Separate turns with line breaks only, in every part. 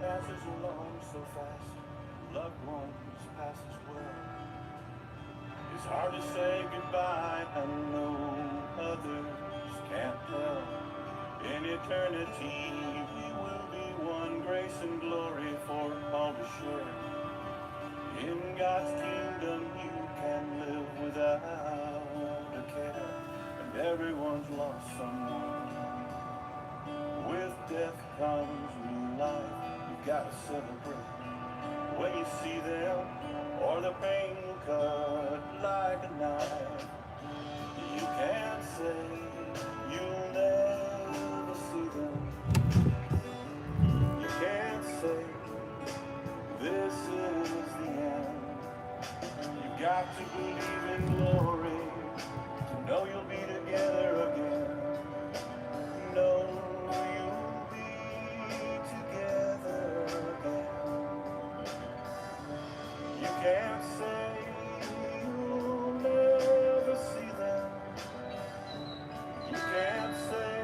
passes along so fast, loved ones pass as well. It's hard to say goodbye, I know others can't tell. In eternity we will be one, grace and glory for all to share. In God's kingdom you can live without a care, and everyone's lost someone. With death comes new life, you've got to celebrate. When you see them, or the pain will cut like a knife, you can't say you'll never see them. You can't say this is the end. You've got to believe in glory, to know you'll be together again. Know you'll be together again. You can't say you'll never see them. You can't say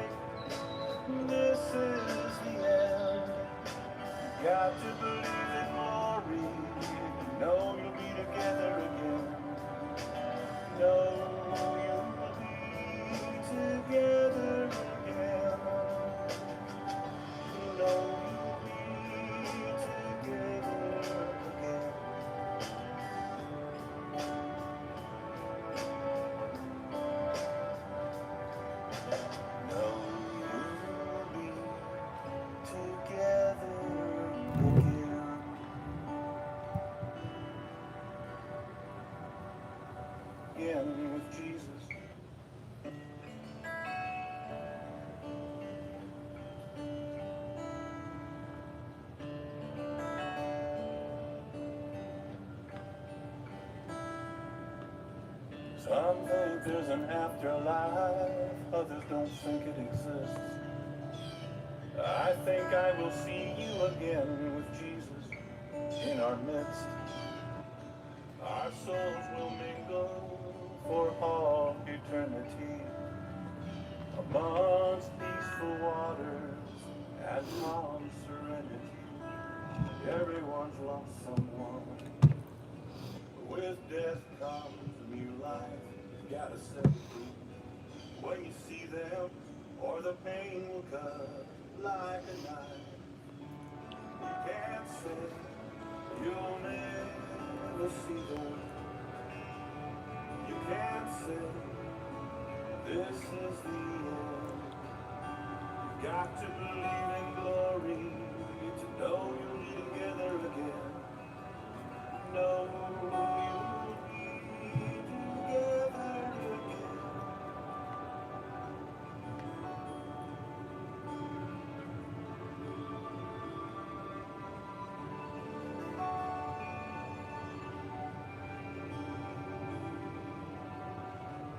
this is the end. You got to believe in glory, know you'll be together again. Know you'll be together again. Know you'll be together again. Know you'll be together again. Again with Jesus. Some think there's an afterlife, others don't think it exists. I think I will see you again with Jesus in our midst. Our souls will mingle for all eternity amongst peaceful waters and calm serenity. Everyone's lost someone. With death comes a new life. You gotta set it free. When you see them, or the pain will cut like a knife. You can't say you'll never see them. You can't say this is the end. You got to believe in glory, to know you'll be together again. Know you'll be together again.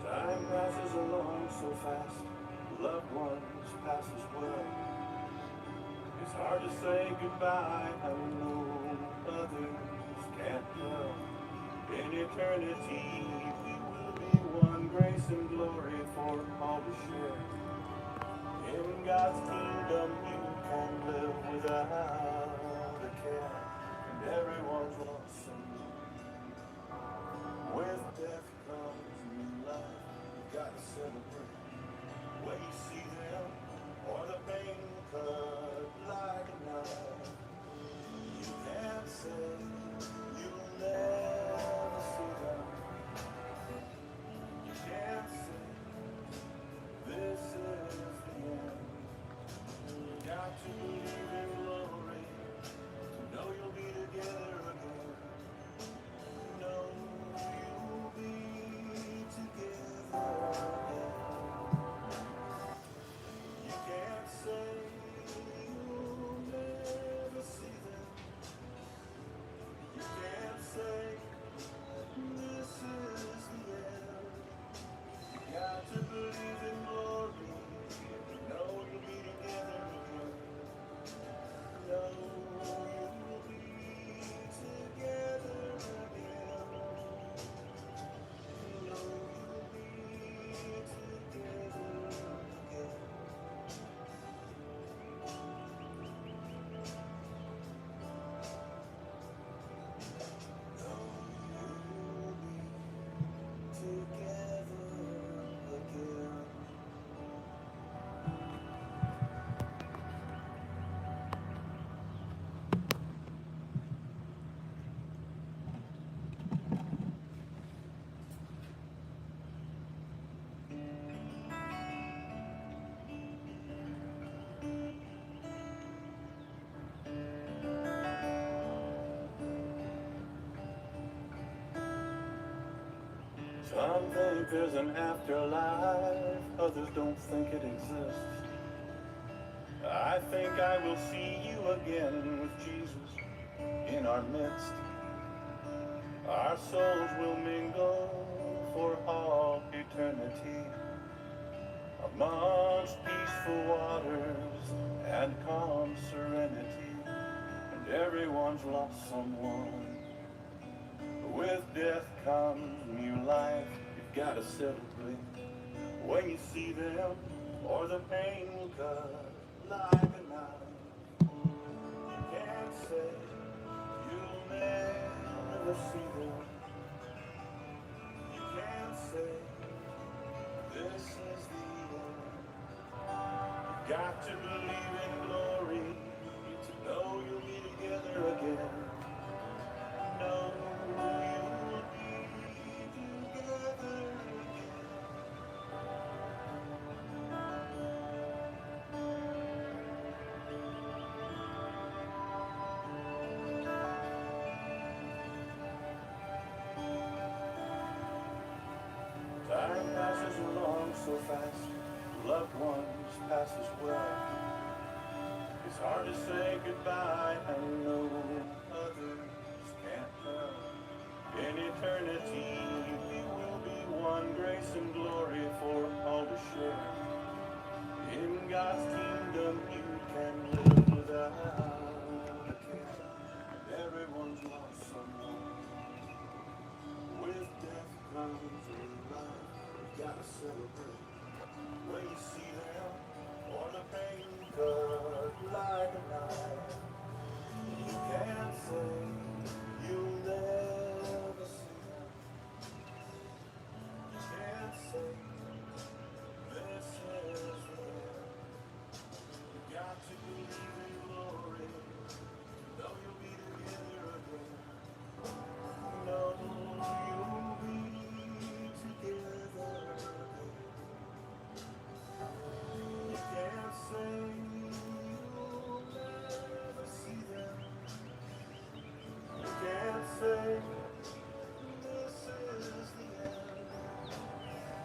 Time passes along so fast, loved ones pass as well. It's hard to say goodbye, I know others can't tell. In eternity we will be one, grace and glory for all to share. In God's kingdom you can live without a care, and everyone's lost someone. With death comes new life, you gotta celebrate. When you see them, or the pain will cut like a knife, you can't say you'll never see them. You can't say this is the end. You got to believe in glory, to know you'll be together again. Know you'll be together again. You can't say you'll never see them. You can't say this is the end. You got to believe in glory, know you'll be together again. Some think there's an afterlife, others don't think it exists. I think I will see you again with Jesus in our midst. Our souls will mingle for all eternity amongst peaceful waters and calm serenity. And everyone's lost someone. With death comes new life. You've got to celebrate when you see them, or the pain will cut like a knife. You can't say you'll never see them. You can't say this is the end. You've got to believe in glory to know you'll be together again. No. Time passes along so fast, loved ones pass as well. It's hard to say goodbye, and no others can't tell. In eternity, we will be one, grace and glory for all to share. In God's kingdom, you can live without a care. And everyone's lost someone. With death comes life. You gotta celebrate when you see them, or the pain cut like a knife. You can't say you'll never see them. You can't say this is the end. You got to believe in glory, know you'll be together again. No, you'll be together again. You can't say you'll never see them. You can't say this is the end.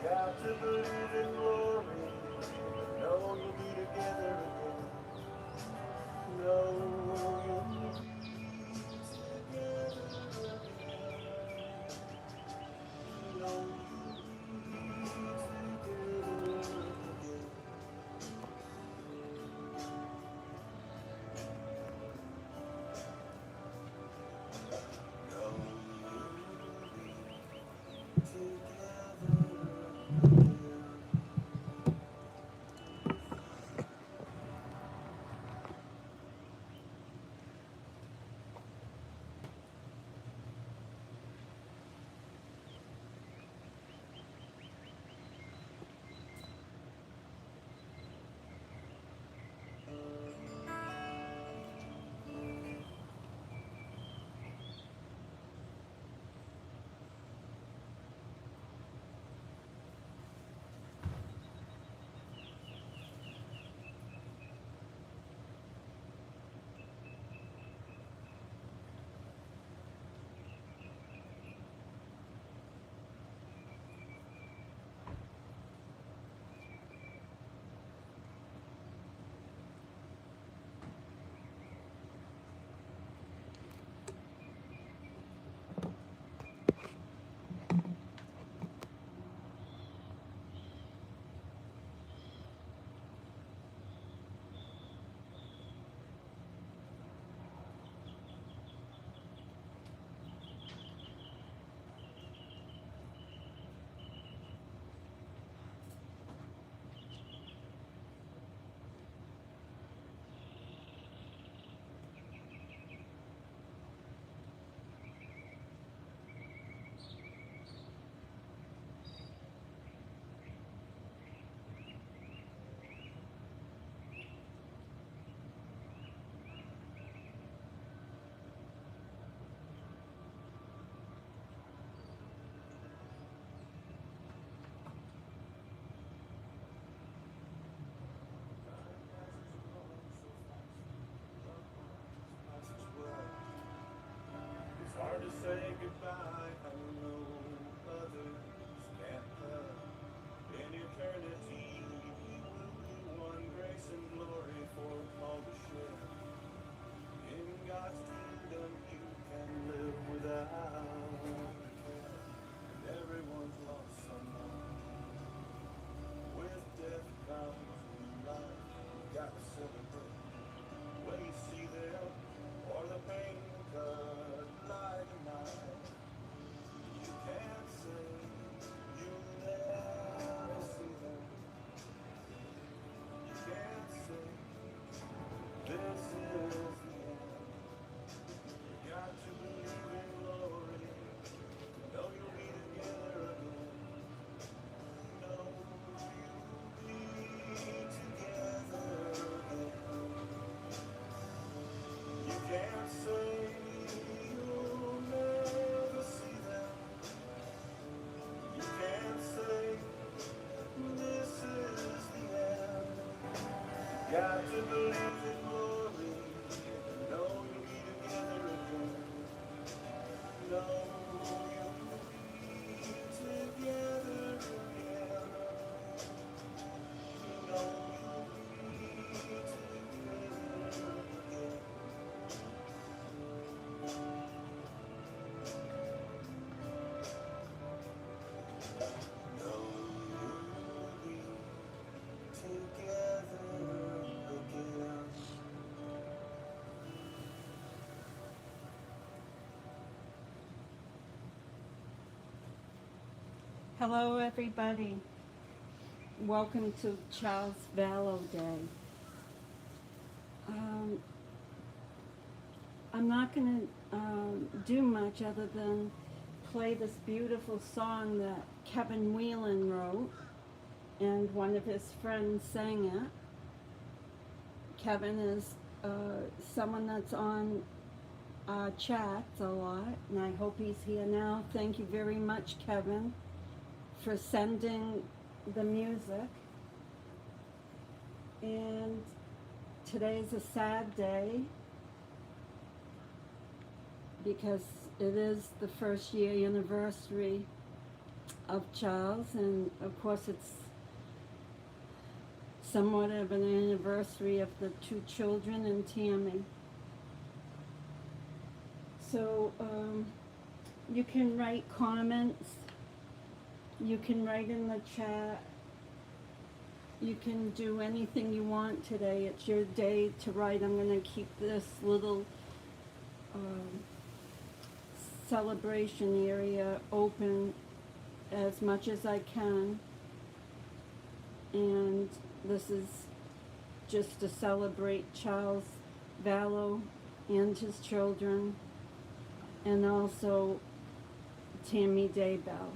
Got to believe in glory, know you'll be together again. No, you'll be together again. No, you'll be together again. Hard to say goodbye, I know others got to believe in glory, know you'll be together again. Know you'll be together again. Know you'll be together again. Know you'll be together again.
Hello, everybody. Welcome to Charles Vallow Day. I'm not going to do much other than play this beautiful song that Kevin Whelan wrote, and one of his friends sang it. Kevin is someone that's on chats a lot, and I hope he's here now. Thank you very much, Kevin, for sending the music. And today is a sad day because it is the first year anniversary of Charles, and of course it's somewhat of an anniversary of the two children and Tammy. So you can write comments, you can write in the chat, you can do anything you want today. It's your day to write. I'm going to keep this little celebration area open as much as I can, and this is just to celebrate Charles Vallow and his children, and also Tammy Daybell.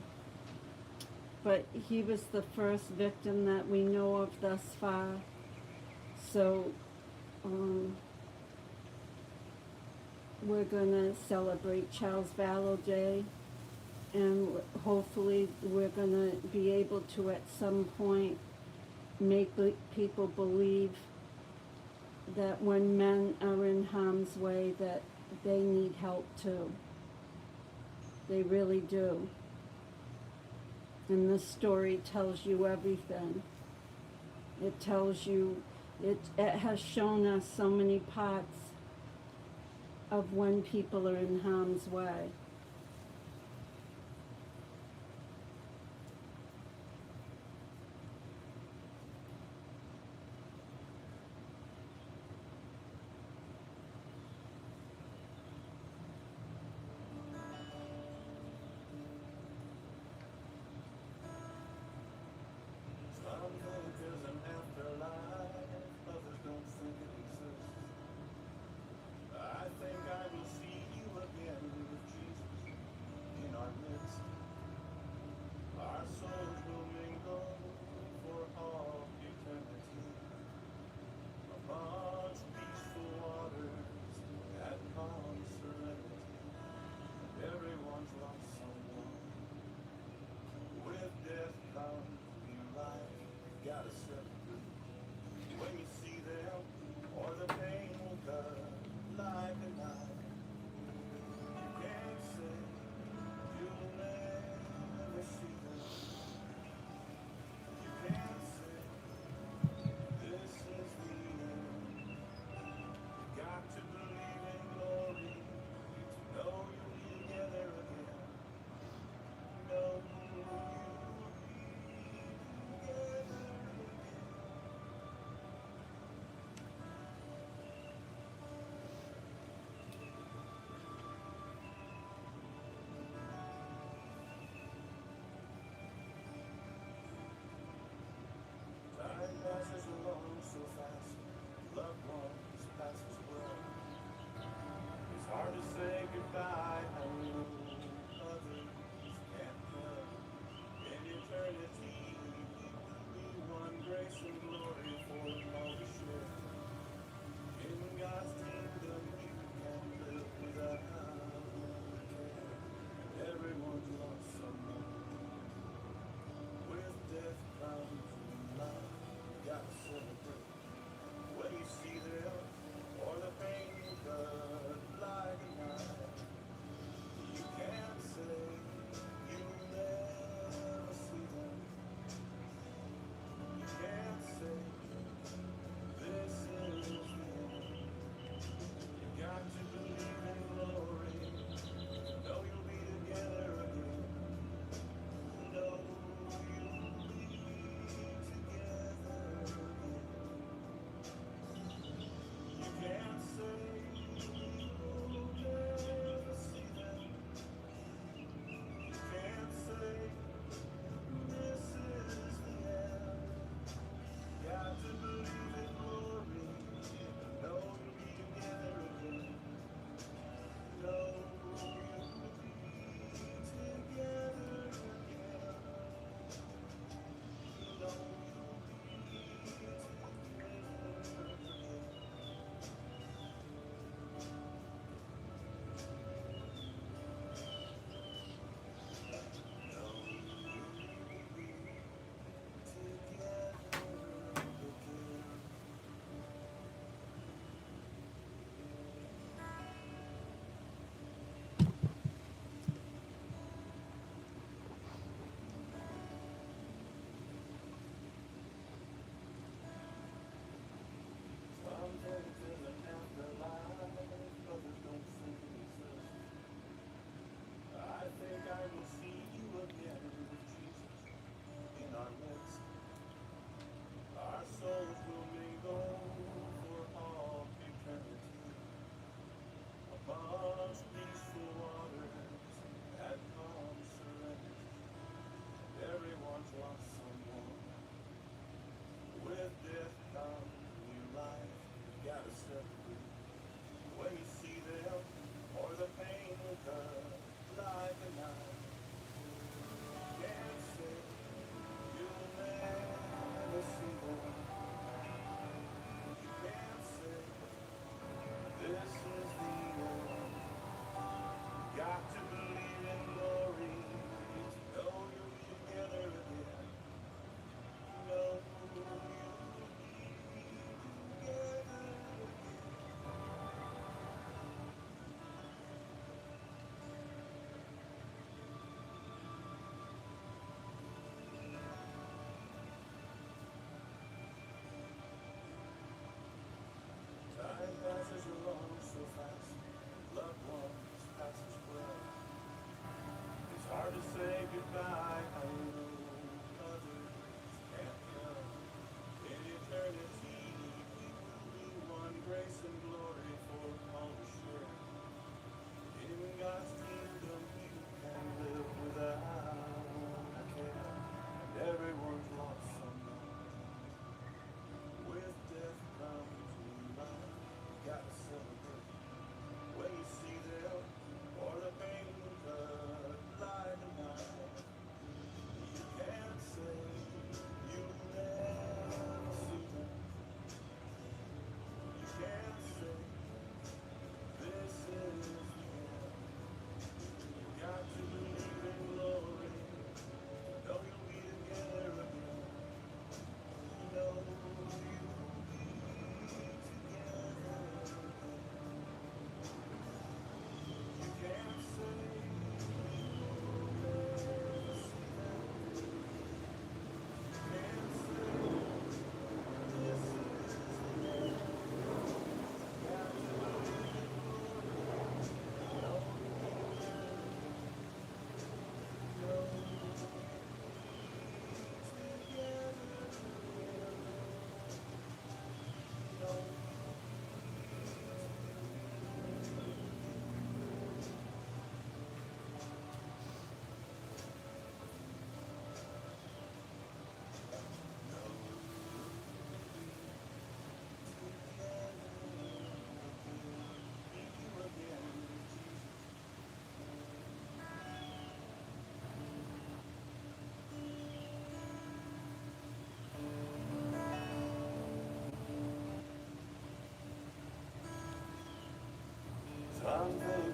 But he was the first victim that we know of thus far, so we're going to celebrate Charles Vallow Day, and hopefully we're going to be able to at some point make people believe that when men are in harm's way that they need help too. They really do. And this story tells you everything. It tells you, it has shown us so many parts of when people are in harm's way.
Some think there's an afterlife, others don't think it exists. I think I will see you again with Jesus.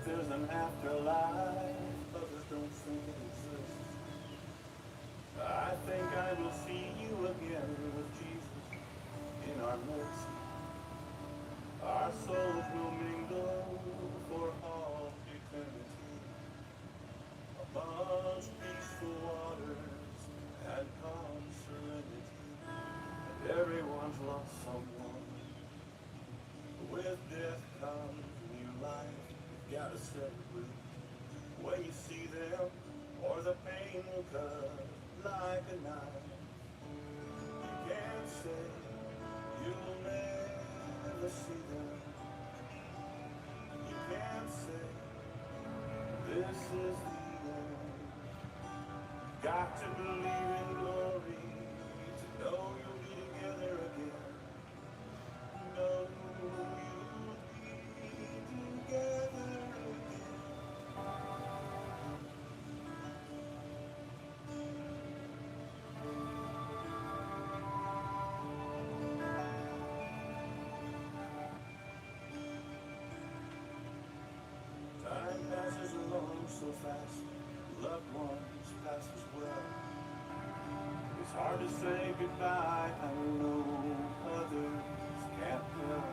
think there's an afterlife, others don't think it exists. I think I will see you again with Jesus in our midst. Our souls will mingle for all eternity amongst peaceful waters and calm serenity. And everyone's lost someone. With death comes new life. You've gotta celebrate when you see them, or the pain will cut like a knife. You can't say you'll never see them. You can't say this is the end. Got to believe in glory to know you'll be together again. Know you'll be together again. Time passes along so fast, loved ones pass as well. It's hard to say goodbye, I know others can't tell.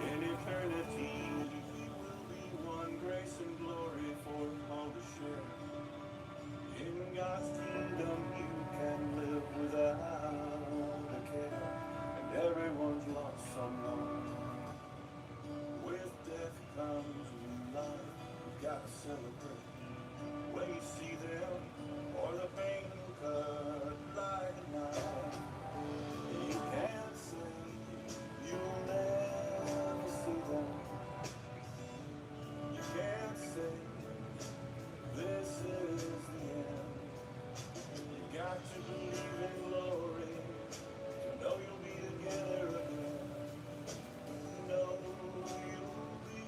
In eternity, will be one grace and glory for all to share. In God's kingdom, you can live without a care, and everyone's lost someone. With death comes new life. You gotta celebrate when you see them, or the pain will cut like a knife. You can't say you'll never see them. You can't say this is the end. You got to believe in glory to know you'll be together again. Know you'll be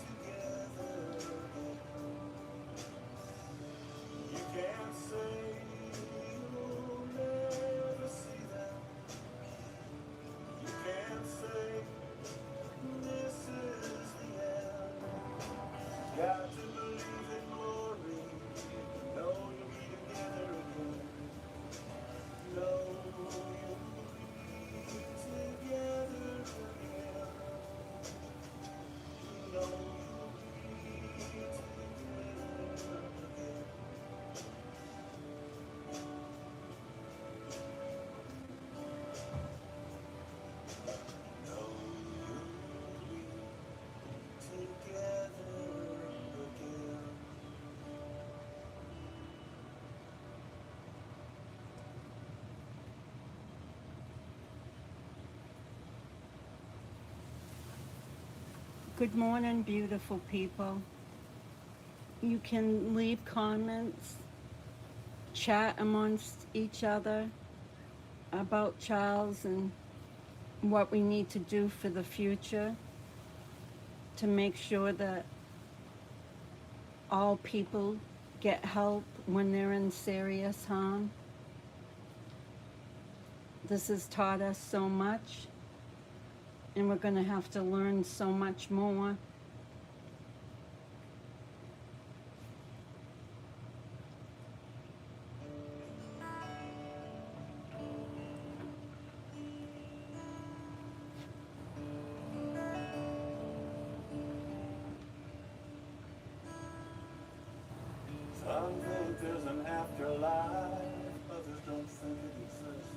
together again. You can't say you'll never see them. You can't say this is the end. Got to believe in glory. Know you'll be together again. Know you'll be together again. Know you'll be together again. Know you'll be together again.
Good morning, beautiful people. You can leave comments, chat amongst each other about Charles and what we need to do for the future to make sure that all people get help when they're in serious harm. This has taught us so much, and we're going to have to learn so much more.
Some think there's an afterlife, others don't think it exists.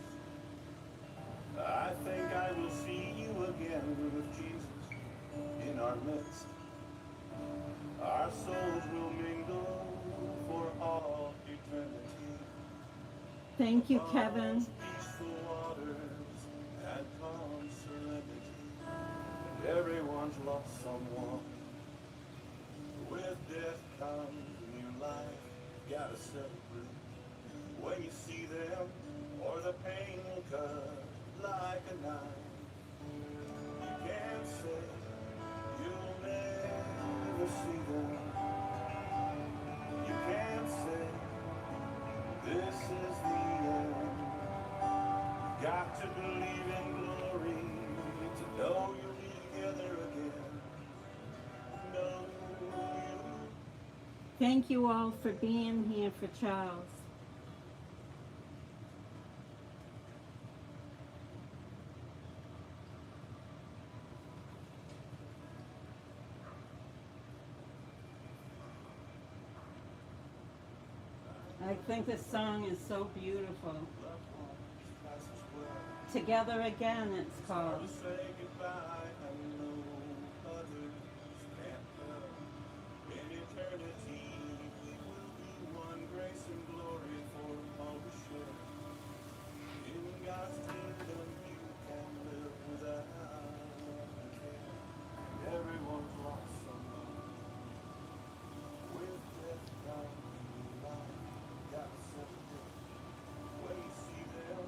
I think I will see you again with Jesus in our midst. Our souls will mingle for all eternity.
Thank you, Kevin.
Amongst peaceful waters and calm serenity. And everyone's lost someone. With death comes new life. Gotta celebrate when you see them, or the pain will cut like a knife. You can't say you'll never see them. You can't say this is the end. Got to believe in glory to know you'll be together again. Know
Thank you all for being here for Charles. I think this song is so beautiful. Together Again, it's called.
Everyone's lost someone with death down the line. Got separate when you see them,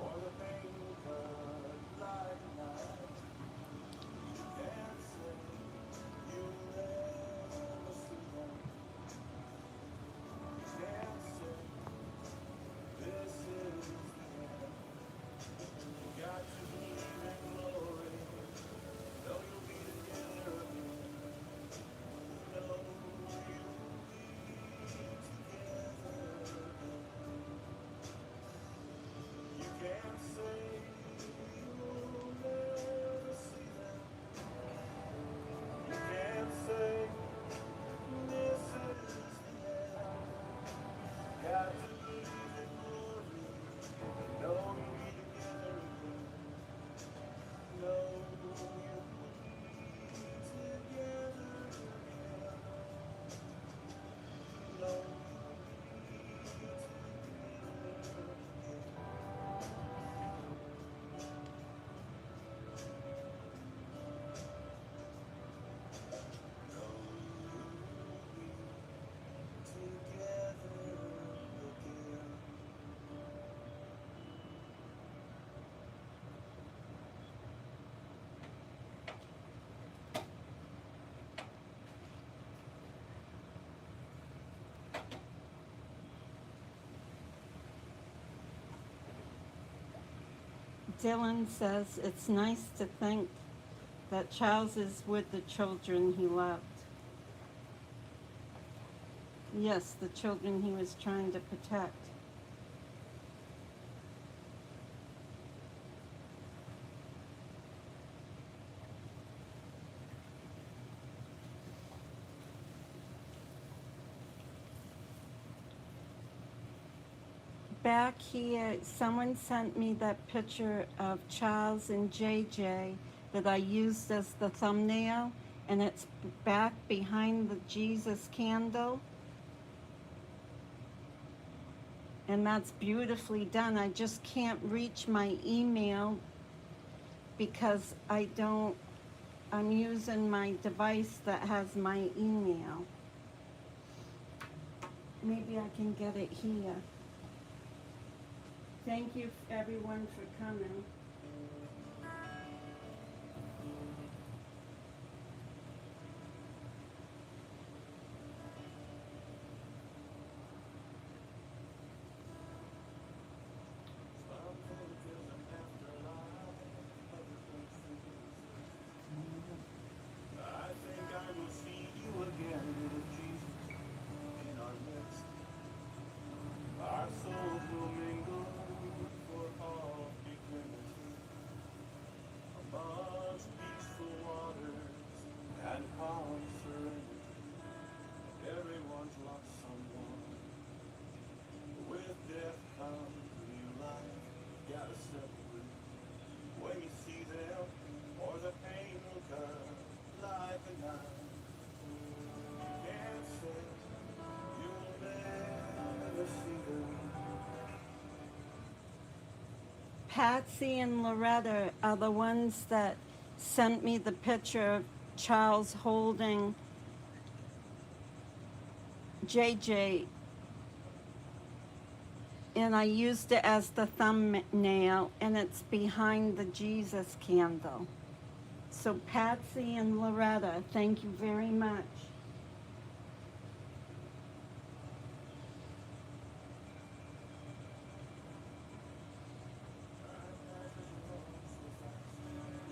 or the pain will cut like a knife. You can't say you'll never see them. You can't say this is the end. You got to believe in glory. Know you'll be together again. Know you'll be together again. You can't say you'll never see them. You can't say this is the end. Got to believe in glory. Know you'll be together again. Know you'll be together again. Know
Dylan says it's nice to think that Charles is with the children he loved. Yes, the children he was trying to protect. Back here, someone sent me that picture of Charles and JJ that I used as the thumbnail, and it's back behind the Jesus candle. And that's beautifully done. I just can't reach my email because I'm using my device that has my email. Maybe I can get it here. Thank you everyone for coming.
I think I will see you again, little Jesus, in our midst. Our souls will mingle for all eternity amongst peaceful waters and calm serenity. Everyone's lost someone. With death comes new life. Gotta separate when you see them, or the pain will cut like a knife. You can't say you'll never see them.
Patsy and Loretta are the ones that sent me the picture of Charles holding JJ, and I used it as the thumbnail, and it's behind the Jesus candle. So Patsy and Loretta, thank you very much.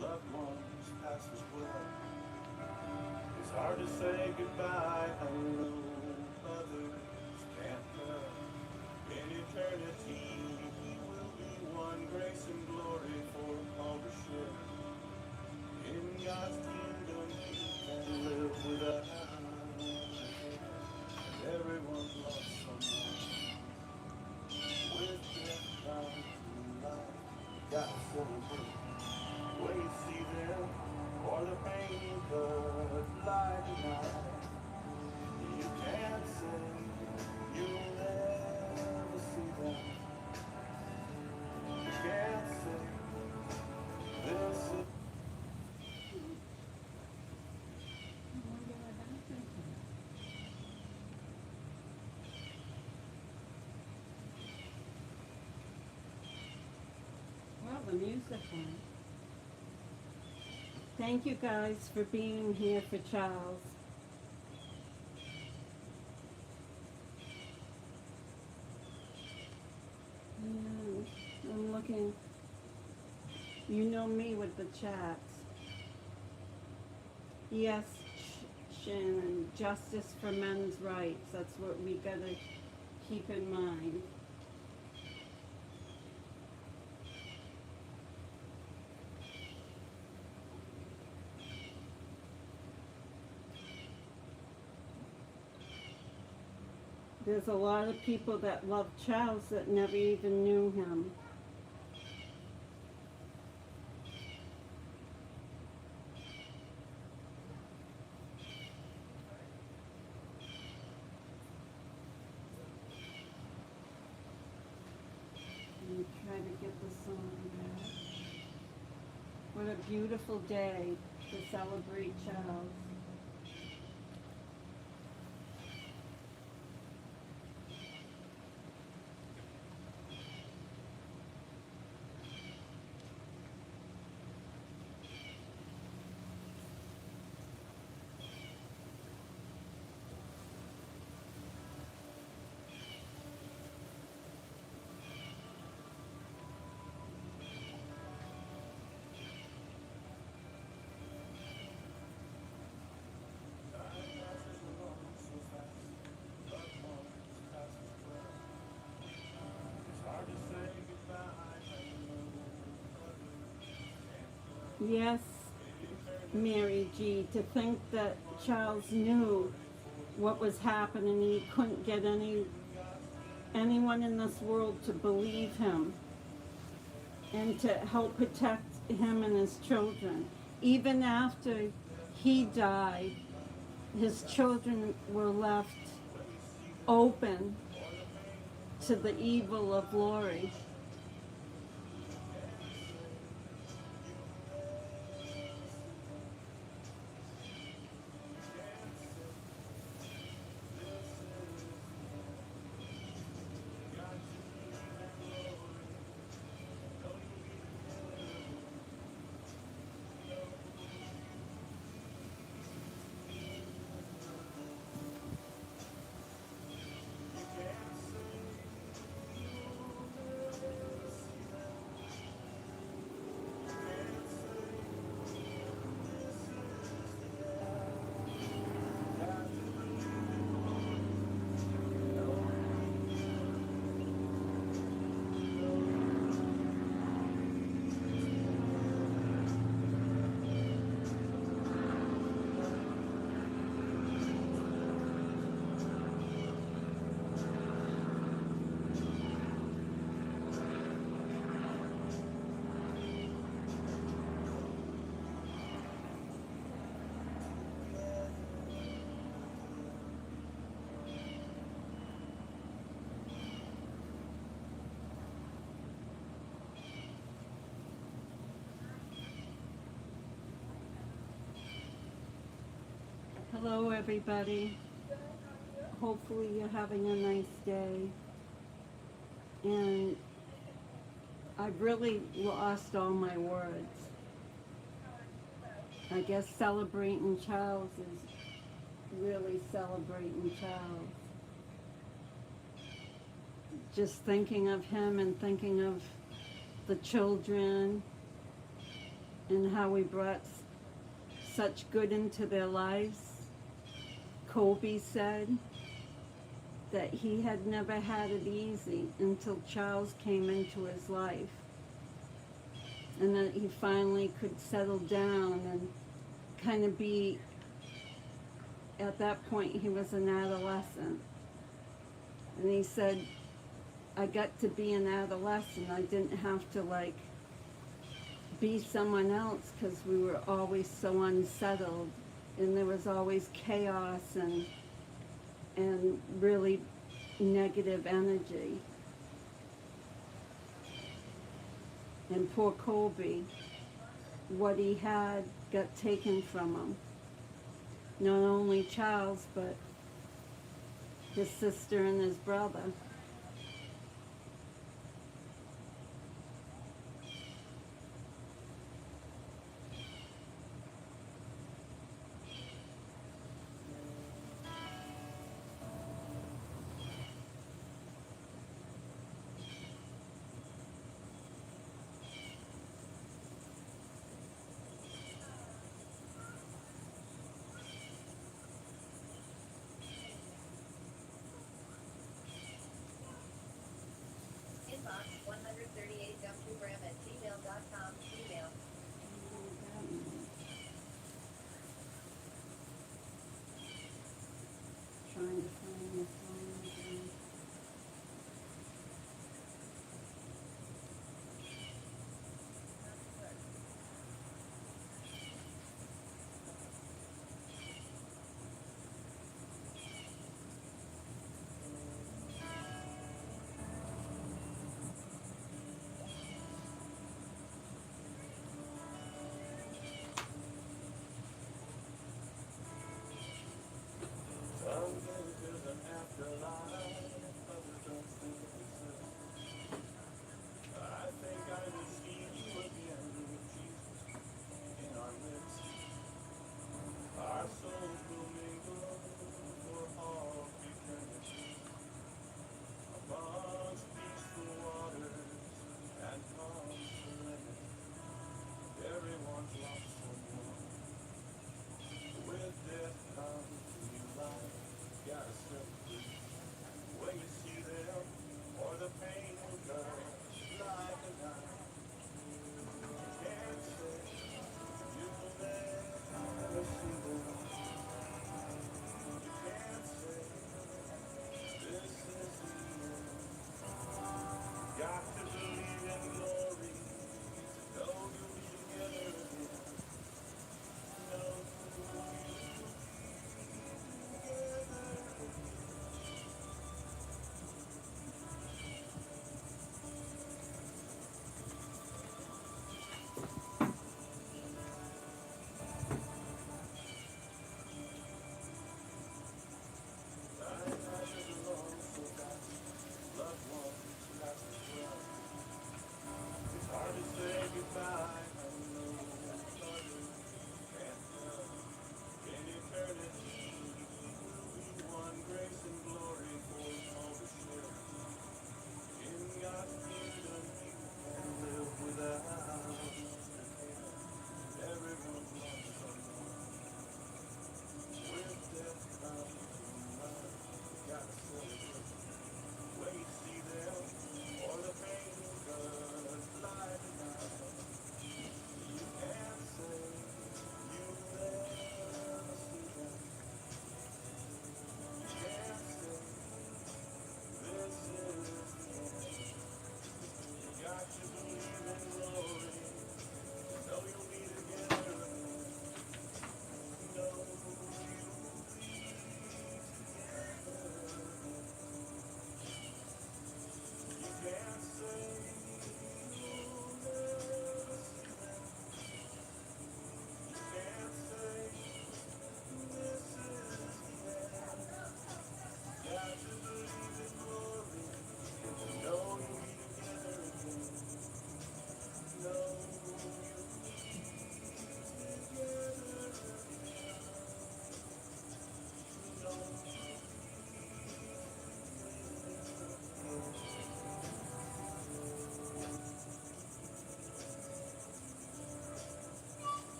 Loved ones pass as well. It's hard to say goodbye, I know. others can't tell. In eternity, will be one grace and glory for all to share. In God's kingdom, you can live without care. And everyone's lost someone. With death comes life. You got to celebrate when you see them, or the pain but light tonight. You can't say you'll never see them. You can't say this is.
Well, the music one. Thank you guys for being here for Charles. Yeah, I'm looking. You know me with the chats. Yes, Shannon, justice for men's rights. That's what we gotta keep in mind. There's a lot of people that love Charles that never even knew him. Let me try to get the song back. What a beautiful day to celebrate Charles. Yes, Mary G, to think that Charles knew what was happening, he couldn't get anyone in this world to believe him and to help protect him and his children. Even after he died, his children were left open to the evil of Lori. Hello, everybody. Hopefully you're having a nice day. And I've really lost all my words. I guess celebrating Charles is really celebrating Charles. Just thinking of him and thinking of the children and how we brought such good into their lives. Kobe said, that he had never had it easy until Charles came into his life. And that he finally could settle down and kind of be, at that point he was an adolescent. And he said, I got to be an adolescent. I didn't have to like be someone else because we were always so unsettled and there was always chaos and really negative energy. And poor Colby, what he had got taken from him. Not only Charles, but his sister and his brother.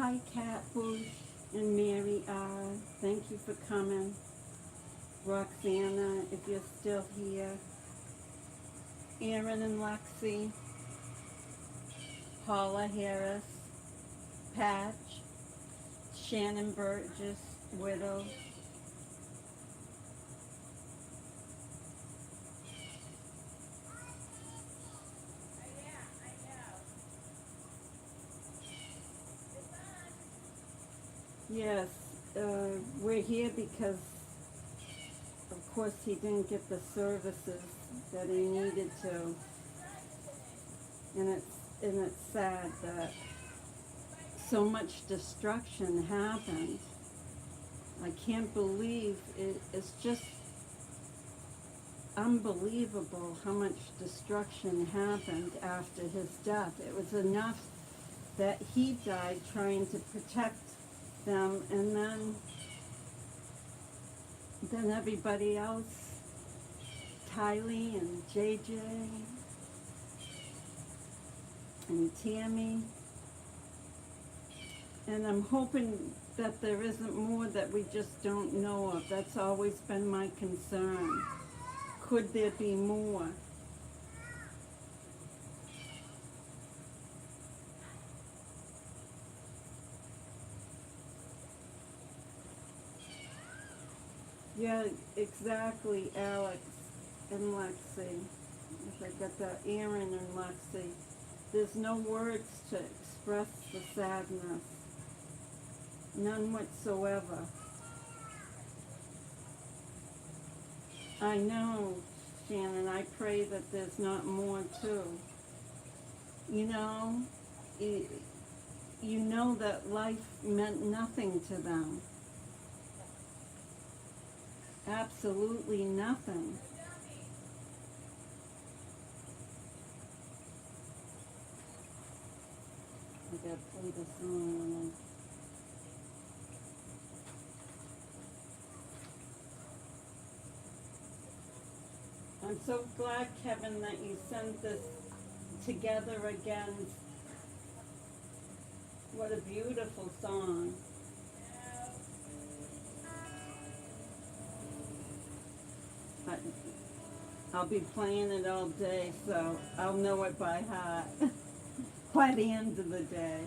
Hi, Cat Bush and Mary R. Thank you for coming. Roxana, if you're still here. Aaron and Lexi. Paula Harris. Patch. Shannon Burgess, widow. Yes, we're here because, of course, he didn't get the services that he needed to, and it's sad that so much destruction happened. I can't believe it. It's just unbelievable how much destruction happened after his death. It was enough that he died trying to protect them, and then everybody else, Kylie and JJ and Tammy, and I'm hoping that there isn't more that we just don't know of. That's always been my concern. Could there be more? Yeah, exactly, Alex and Lexi. If I got that, Aaron and Lexi. There's no words to express the sadness. None whatsoever. I know, Shannon, I pray that there's not more too. You know, you know that life meant nothing to them. Absolutely nothing. I gotta play the song. I'm so glad, Kevin, that you sent this together again. What a beautiful song. I'll be playing it all day, so I'll know it by heart by the end of the day.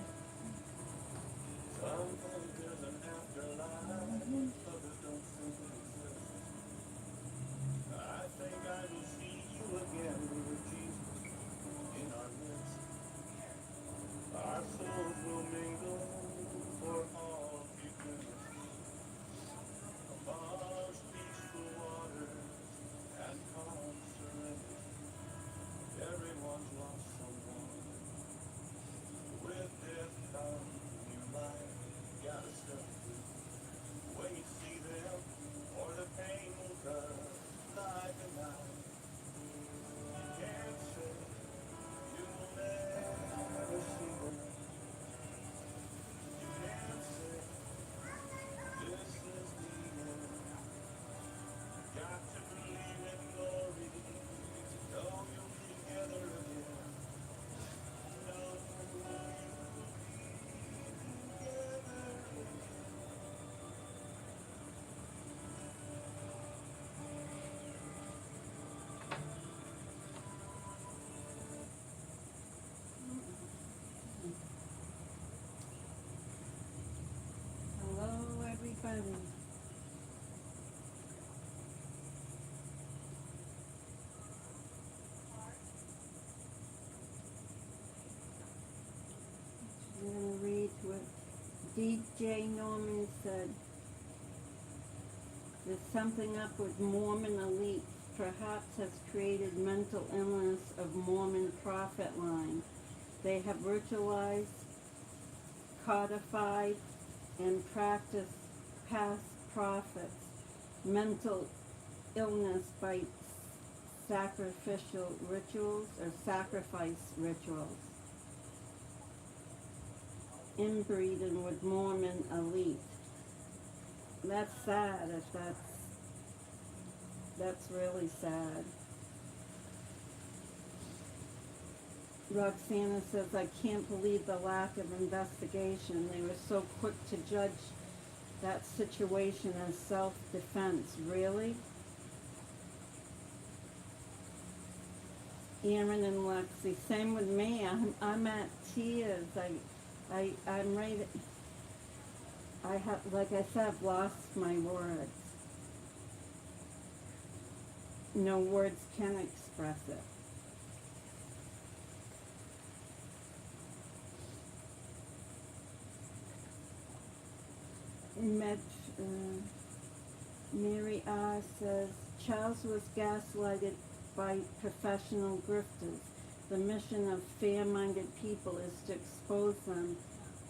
Some think there's an afterlife, others don't think it exists. I think I will see you again with Jesus in our midst. Our souls will mingle for all eternity amongst peaceful waters and calm serenity. Everyone's lost someone. With death comes new life. Gotta step through. When you see them, or the pain will cut like a knife. You can't say you will never see them. You can't say this is the end. Got to believe in glory to know you'll be together again. Know you'll be together again.
Hello, everybody. I'm going to read what DJ Norman said. There's something up with Mormon elites. Perhaps has created mental illness of Mormon prophet line. They have ritualized, codified, and practiced past prophets. Mental illness by sacrificial rituals or sacrifice rituals. Inbreeding with Mormon elite. That's sad if that's really sad. Roxana says, I can't believe the lack of investigation. They were so quick to judge that situation as self-defense. Really? Aaron and Lexi, same with me. I'm at tears. I'm right. I have, like I said, I've lost my words. No words can express it. Med, Mary R. says, Charles was gaslighted by professional grifters. The mission of fair-minded people is to expose them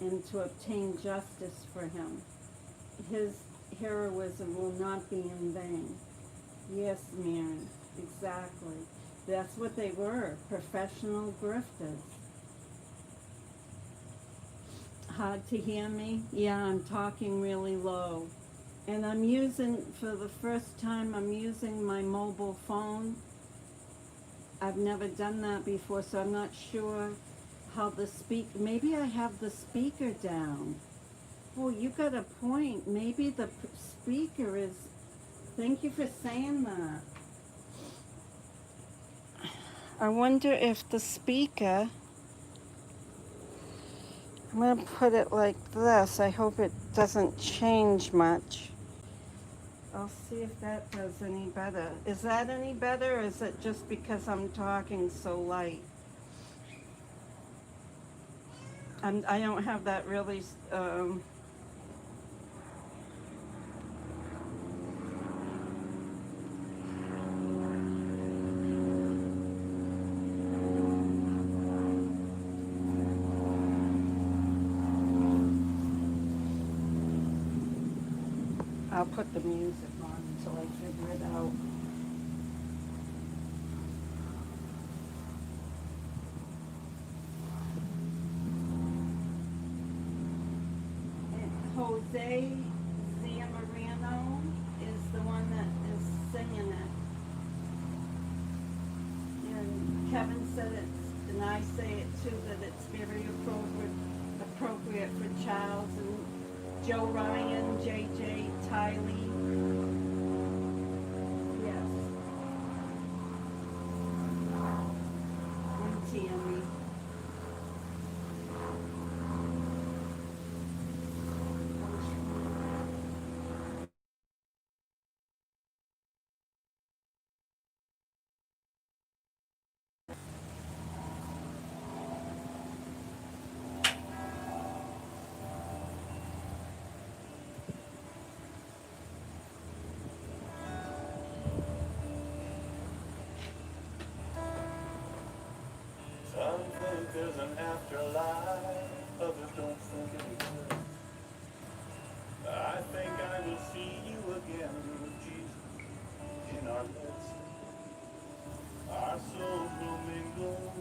and to obtain justice for him. His heroism will not be in vain. Yes, Mary, exactly. That's what they were, professional grifters. Hard to hear me? Yeah, I'm talking really low. And I'm using, for the first time, I'm using my mobile phone. I've never done that before, so I'm not sure how maybe I have the speaker down. Oh, you got a point. Maybe the speaker is, thank you for saying that. I wonder if the speaker, I'm going to put it like this. I hope it doesn't change much. I'll see if that does any better. Is that any better, or is it just because I'm talking so light? I don't have that really, I'll put the music on until I figure it out. Jose Zamorano is the one that is singing it. And Kevin said it's, and I say it too, that it's very appropriate for Charles and Joe Ryan, JJ, Tylee. Yes. And Tammy.
Some think there's an afterlife, others don't think it exists. I think I will see you again with Jesus in our midst. Our souls will mingle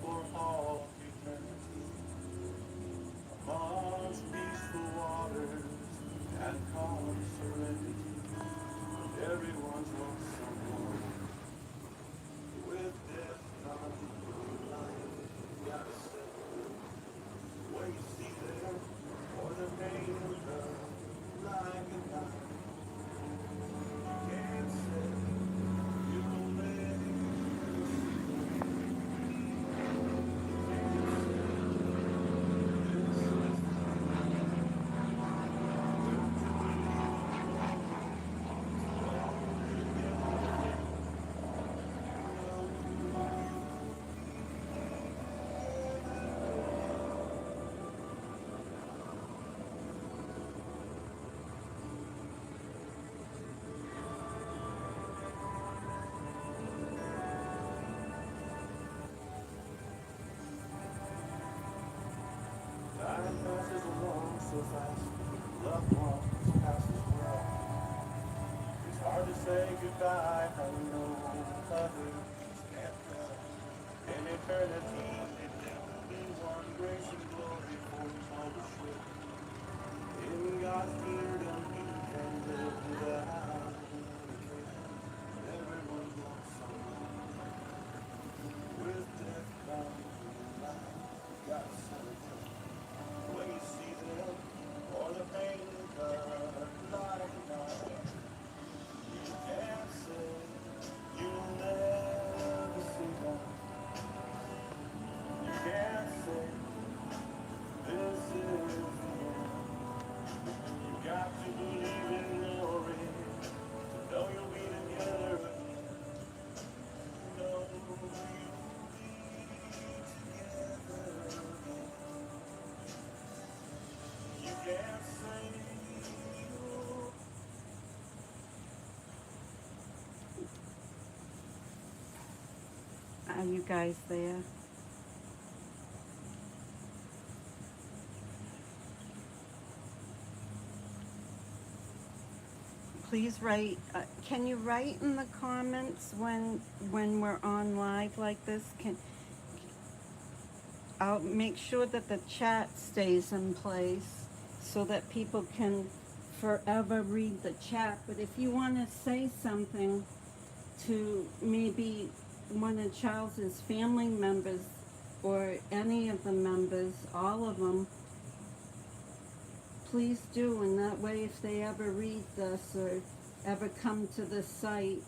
for all eternity amongst peaceful waters and calm serenity. Everyone's lonesome with death comes life. Gotta say, what you see there, or the pain of love, like a knife. You can't say you'll let it Time passes along so fast, loved ones pass as well. It's hard to say goodbye, I know others can't tell. In eternity, it will be one grace and glory for all the ship. In God's kingdom, you can live without care. Everyone's lonesome with death comes.
Are you guys there? Please write. Can you write in the comments when we're on live like this? I'll make sure that the chat stays in place so that people can forever read the chat. But if you want to say something to maybe one of Charles's family members or any of the members, all of them, please do. And that way, if they ever read this or ever come to the site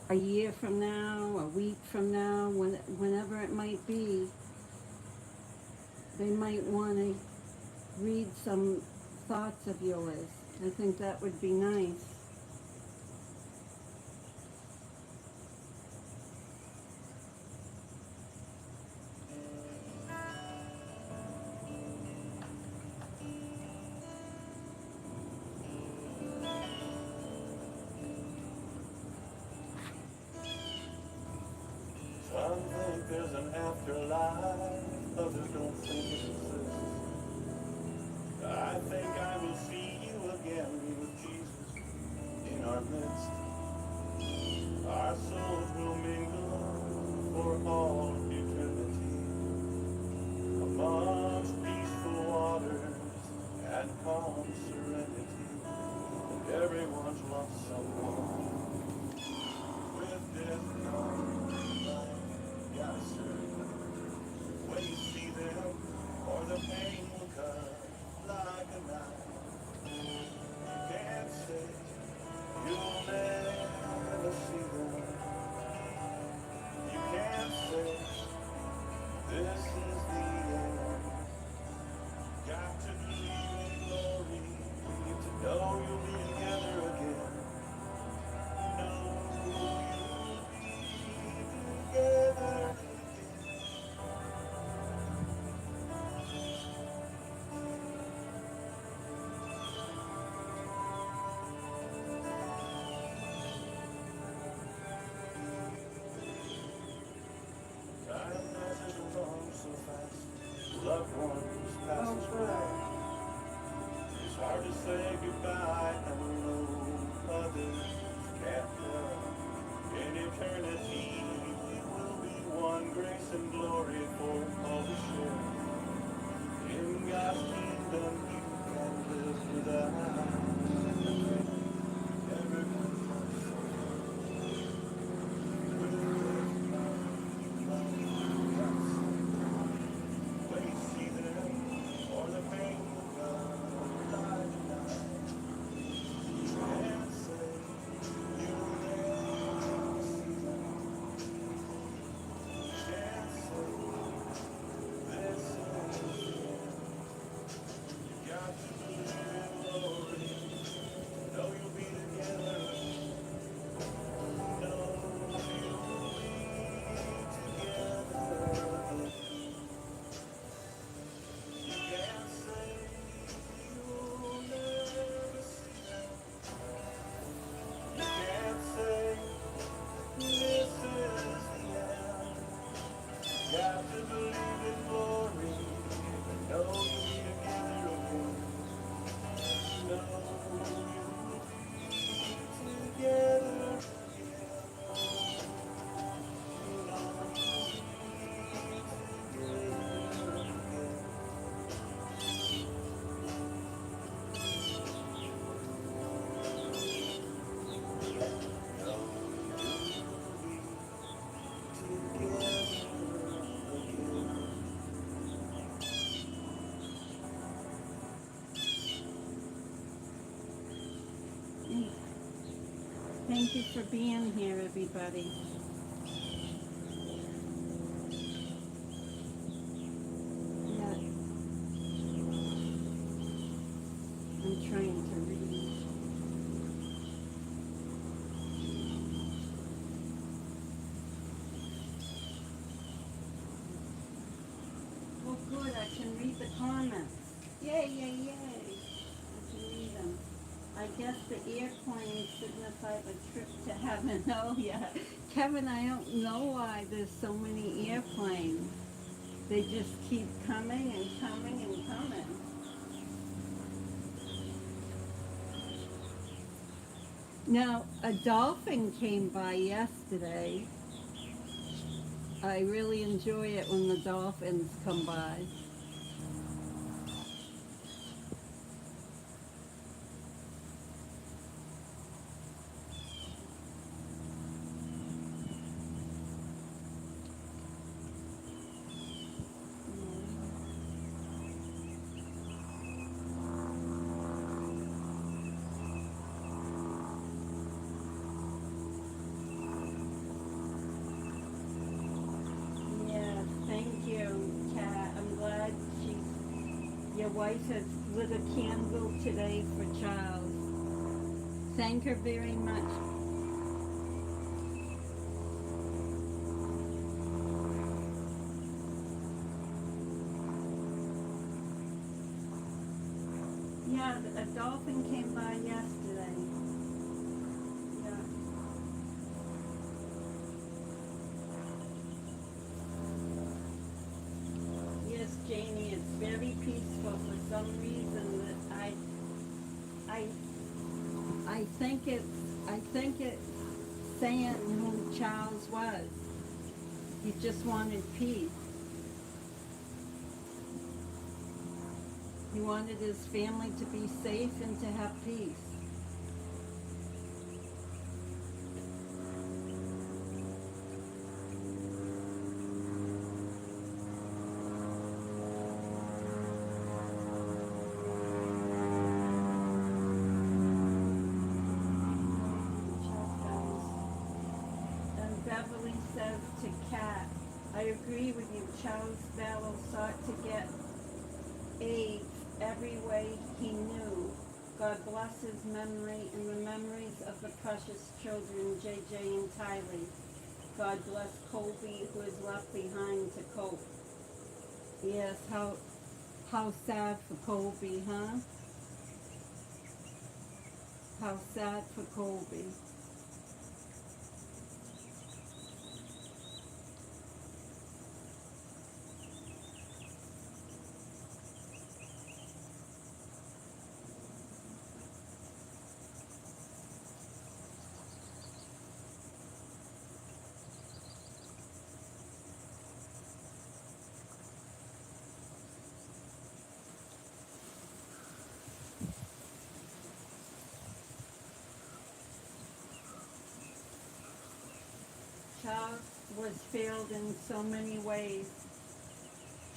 a year from now, a week from now, whenever it might be, they might want to read some thoughts of yours. I think that would be nice.
Some think there's an afterlife, others don't think it exists. I think I will see you again with Jesus in our midst. Our souls will mingle for all eternity amongst peaceful waters and calm serenity. And everyone's lost someone with death comes life. Gotta serve when you see them, or the pain will cut like a knife. You can't say you'll never see them. You can't say this is the end. Got to believe in glory, to know you'll be together again. Know you'll be together again. Time passes along so fast, loved ones pass us by. It's hard to say goodbye, and we know others can't tell. In eternity, we will be one, grace and glory for all to share. In God's kingdom, you can live without ever when you see them, or the pain will come like a knife. You can't say you'll never see them. You can't say this is the end. You got to believe in glory. Know you'll be together. Know you'll be together. You can't say you'll never see them. You can't say this is the end. You got to believe in glory. Know you'll be together again. Know you'll be together again.
Thank you for being here, everybody. Yeah. I'm trying to read. Oh, good. I can read the comments. Yay, yay, yay. I can read them. I guess the airplane signifies a trip to heaven. Oh yeah. Kevin, I don't know why there's so many airplanes. They just keep coming and coming and coming. Now, a dolphin came by yesterday. I really enjoy it when the dolphins come by. Yeah, thank you, Kat. I'm glad your wife has lit a candle today for Charles. Thank her very much. Yeah, a dolphin came by yesterday. Yeah. Yes, Janie, it's very peaceful for some reason that I I think it's saying who Charles was. He just wanted peace. He wanted his family to be safe and to have peace. And Beverly says to Kat, I agree with you. Charles Vallow sought to get aid every way he knew. God bless his memory and the memories of the precious children, JJ and Tylee. God bless Colby, who is left behind to cope. Yes, how sad for Colby, huh? How sad for Colby. Charles was failed in so many ways,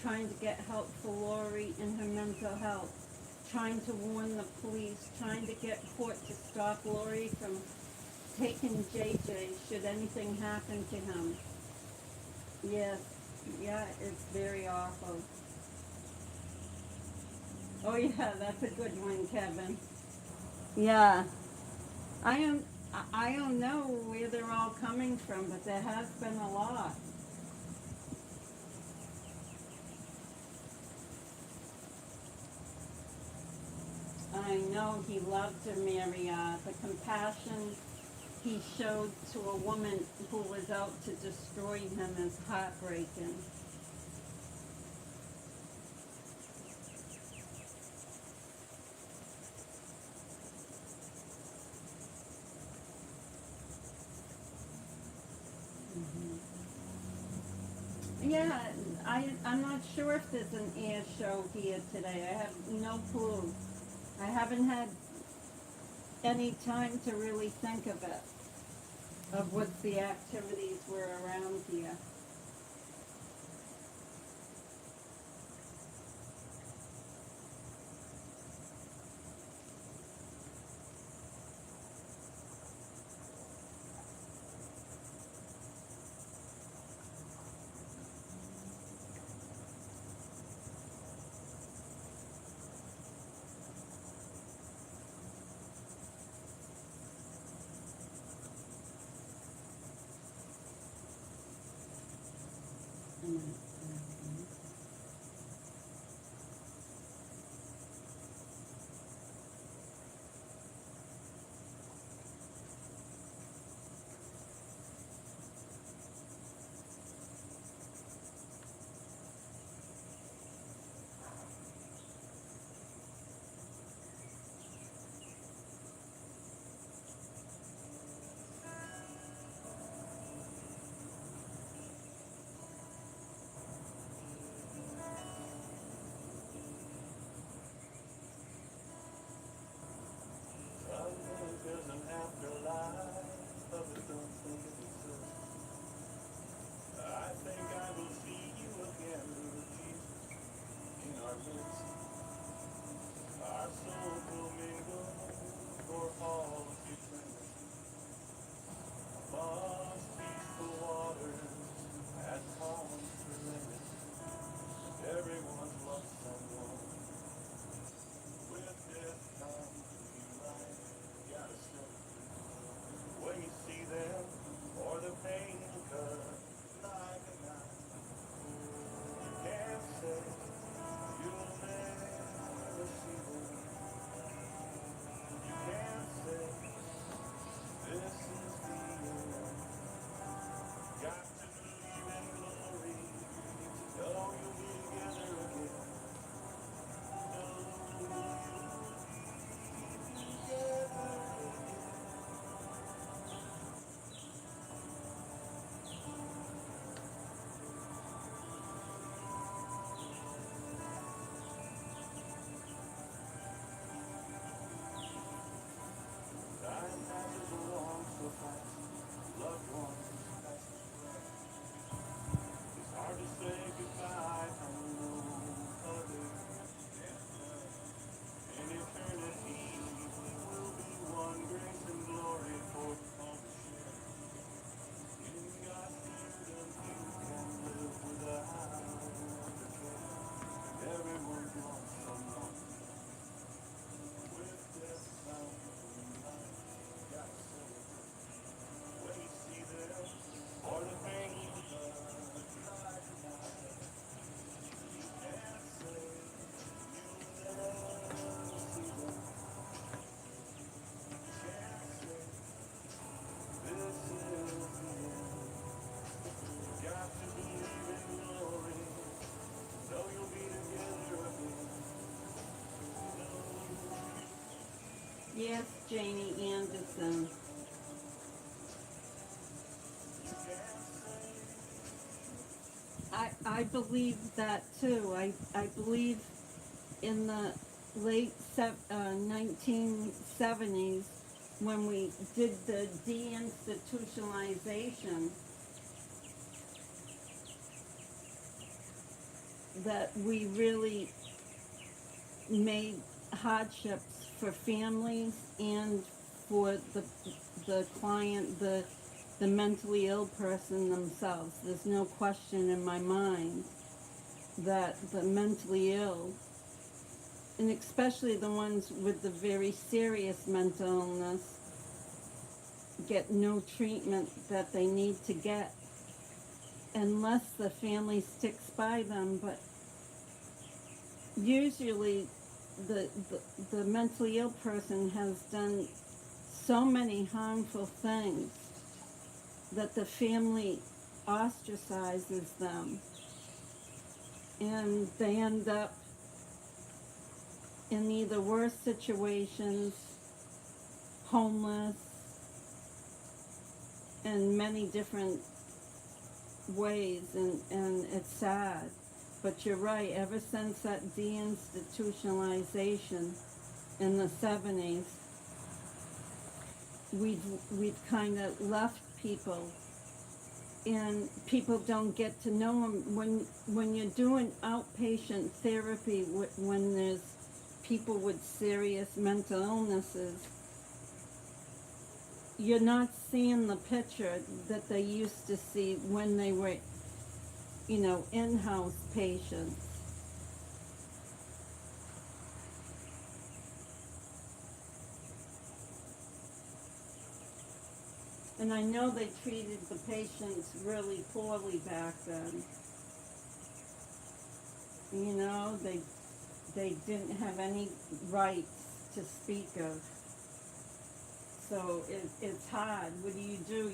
trying to get help for Lori and her mental health, trying to warn the police, trying to get court to stop Lori from taking JJ should anything happen to him. Yes, yeah, it's very awful. Oh yeah, that's a good one, Kevin. Yeah, I don't, I don't know where they're all coming from, but there has been a lot. I know he loved her, Marriott. The compassion he showed to a woman who was out to destroy him is heartbreaking. Yeah, I'm not sure if there's an air show here today. I have no clue. I haven't had any time to really think of it, of what the activities were around here. Yes, Janie Anderson. I believe that too. I believe in the late 1970s when we did the deinstitutionalization that we really made hardships for families and for the client, the mentally ill person themselves. There's no question in my mind that the mentally ill, and especially the ones with the very serious mental illness, get no treatment that they need to get unless the family sticks by them. But usually the mentally ill person has done so many harmful things that the family ostracizes them, and they end up in either worse situations, homeless, in many different ways, and it's sad. But you're right, ever since that deinstitutionalization in the 70s, we've kind of left people, and people don't get to know them. When you're doing outpatient therapy, when there's people with serious mental illnesses, you're not seeing the picture that they used to see when they were, in-house patients. And I know they treated the patients really poorly back then. They didn't have any rights to speak of. So it's hard. What do?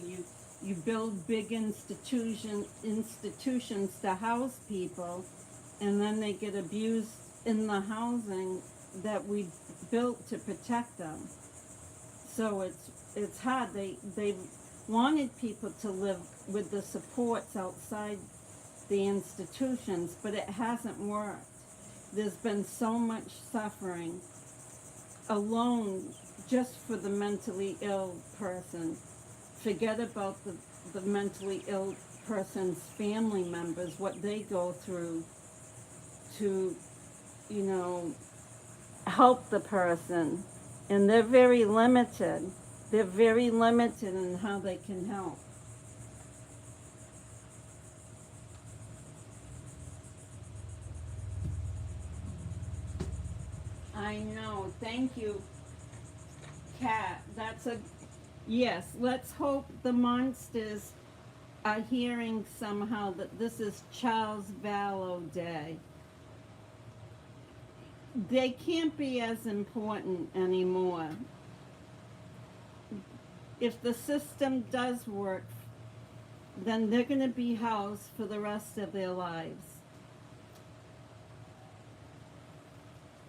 You build big institutions to house people, and then they get abused in the housing that we built to protect them. So it's hard. They wanted people to live with the supports outside the institutions, but it hasn't worked. There's been so much suffering alone just for the mentally ill person. Forget about the mentally ill person's family members, what they go through to, help the person. And they're very limited. They're very limited in how they can help. I know. Thank you, Kat. Yes, let's hope the monsters are hearing somehow that this is Charles Vallow Day. They can't be as important anymore. If the system does work, then they're going to be housed for the rest of their lives.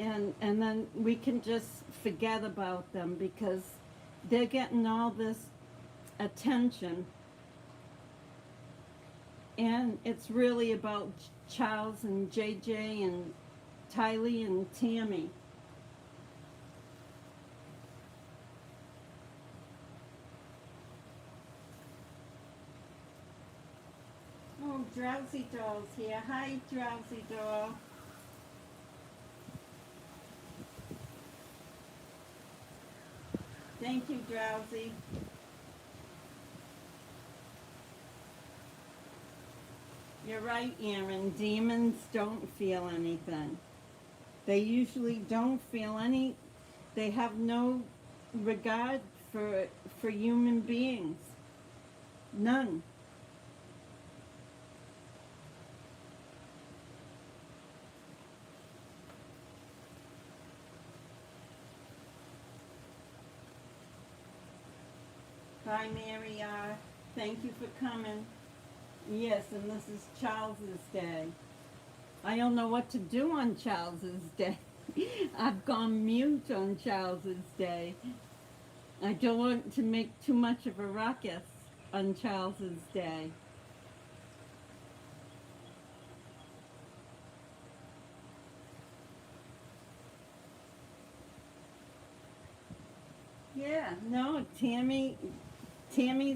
And then we can just forget about them because they're getting all this attention. And it's really about Charles and JJ and Tylee and Tammy. Oh, Drowsy Doll's here. Hi, Drowsy Doll. Thank you, Drowsy. You're right, Aaron. Demons don't feel anything. They usually don't feel any. They have no regard for human beings. None. Hi, Mary R. Thank you for coming. Yes, and this is Charles's Day. I don't know what to do on Charles's Day. I've gone mute on Charles's Day. I don't want to make too much of a ruckus on Charles's Day. Yeah, no, Tammy's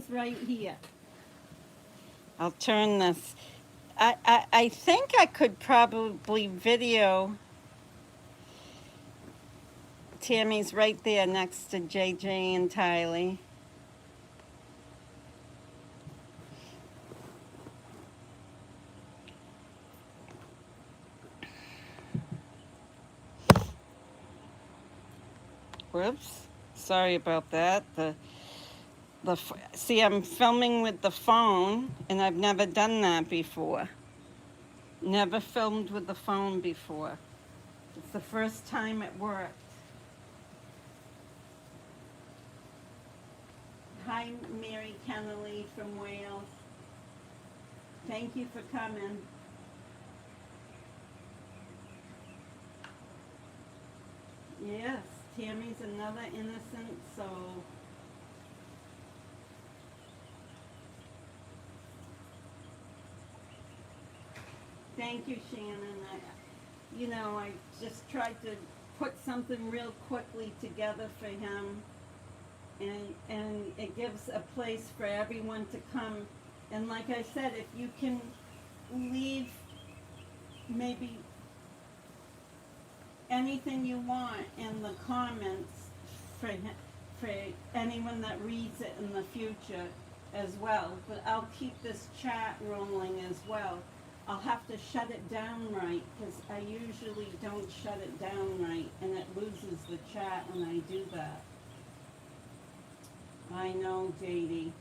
right here. I'll turn this. I think I could probably video. Tammy's right there next to JJ and Tylee. Whoops. Sorry about that. See, I'm filming with the phone, and I've never done that before. Never filmed with the phone before. It's the first time it worked. Hi, Mary Kennelly from Wales. Thank you for coming. Yes, Tammy's another innocent soul. Thank you, Shannon. I just tried to put something real quickly together for him, and it gives a place for everyone to come. And like I said, if you can leave maybe anything you want in the comments for anyone that reads it in the future as well. But I'll keep this chat rolling as well. I'll have to shut it down right, because I usually don't shut it down right, and it loses the chat when I do that. I know, JD.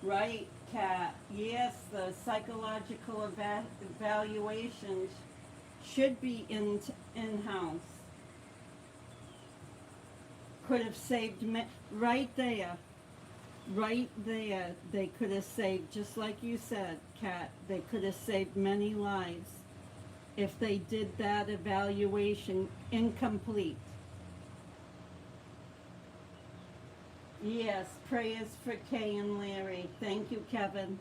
Right, Kat. Yes, the psychological evaluations should be in-house. Could have saved right there. Right there, they could have saved, just like you said, Kat, they could have saved many lives if they did that evaluation incomplete. Yes, prayers for Kay and Larry. Thank you, Kevin.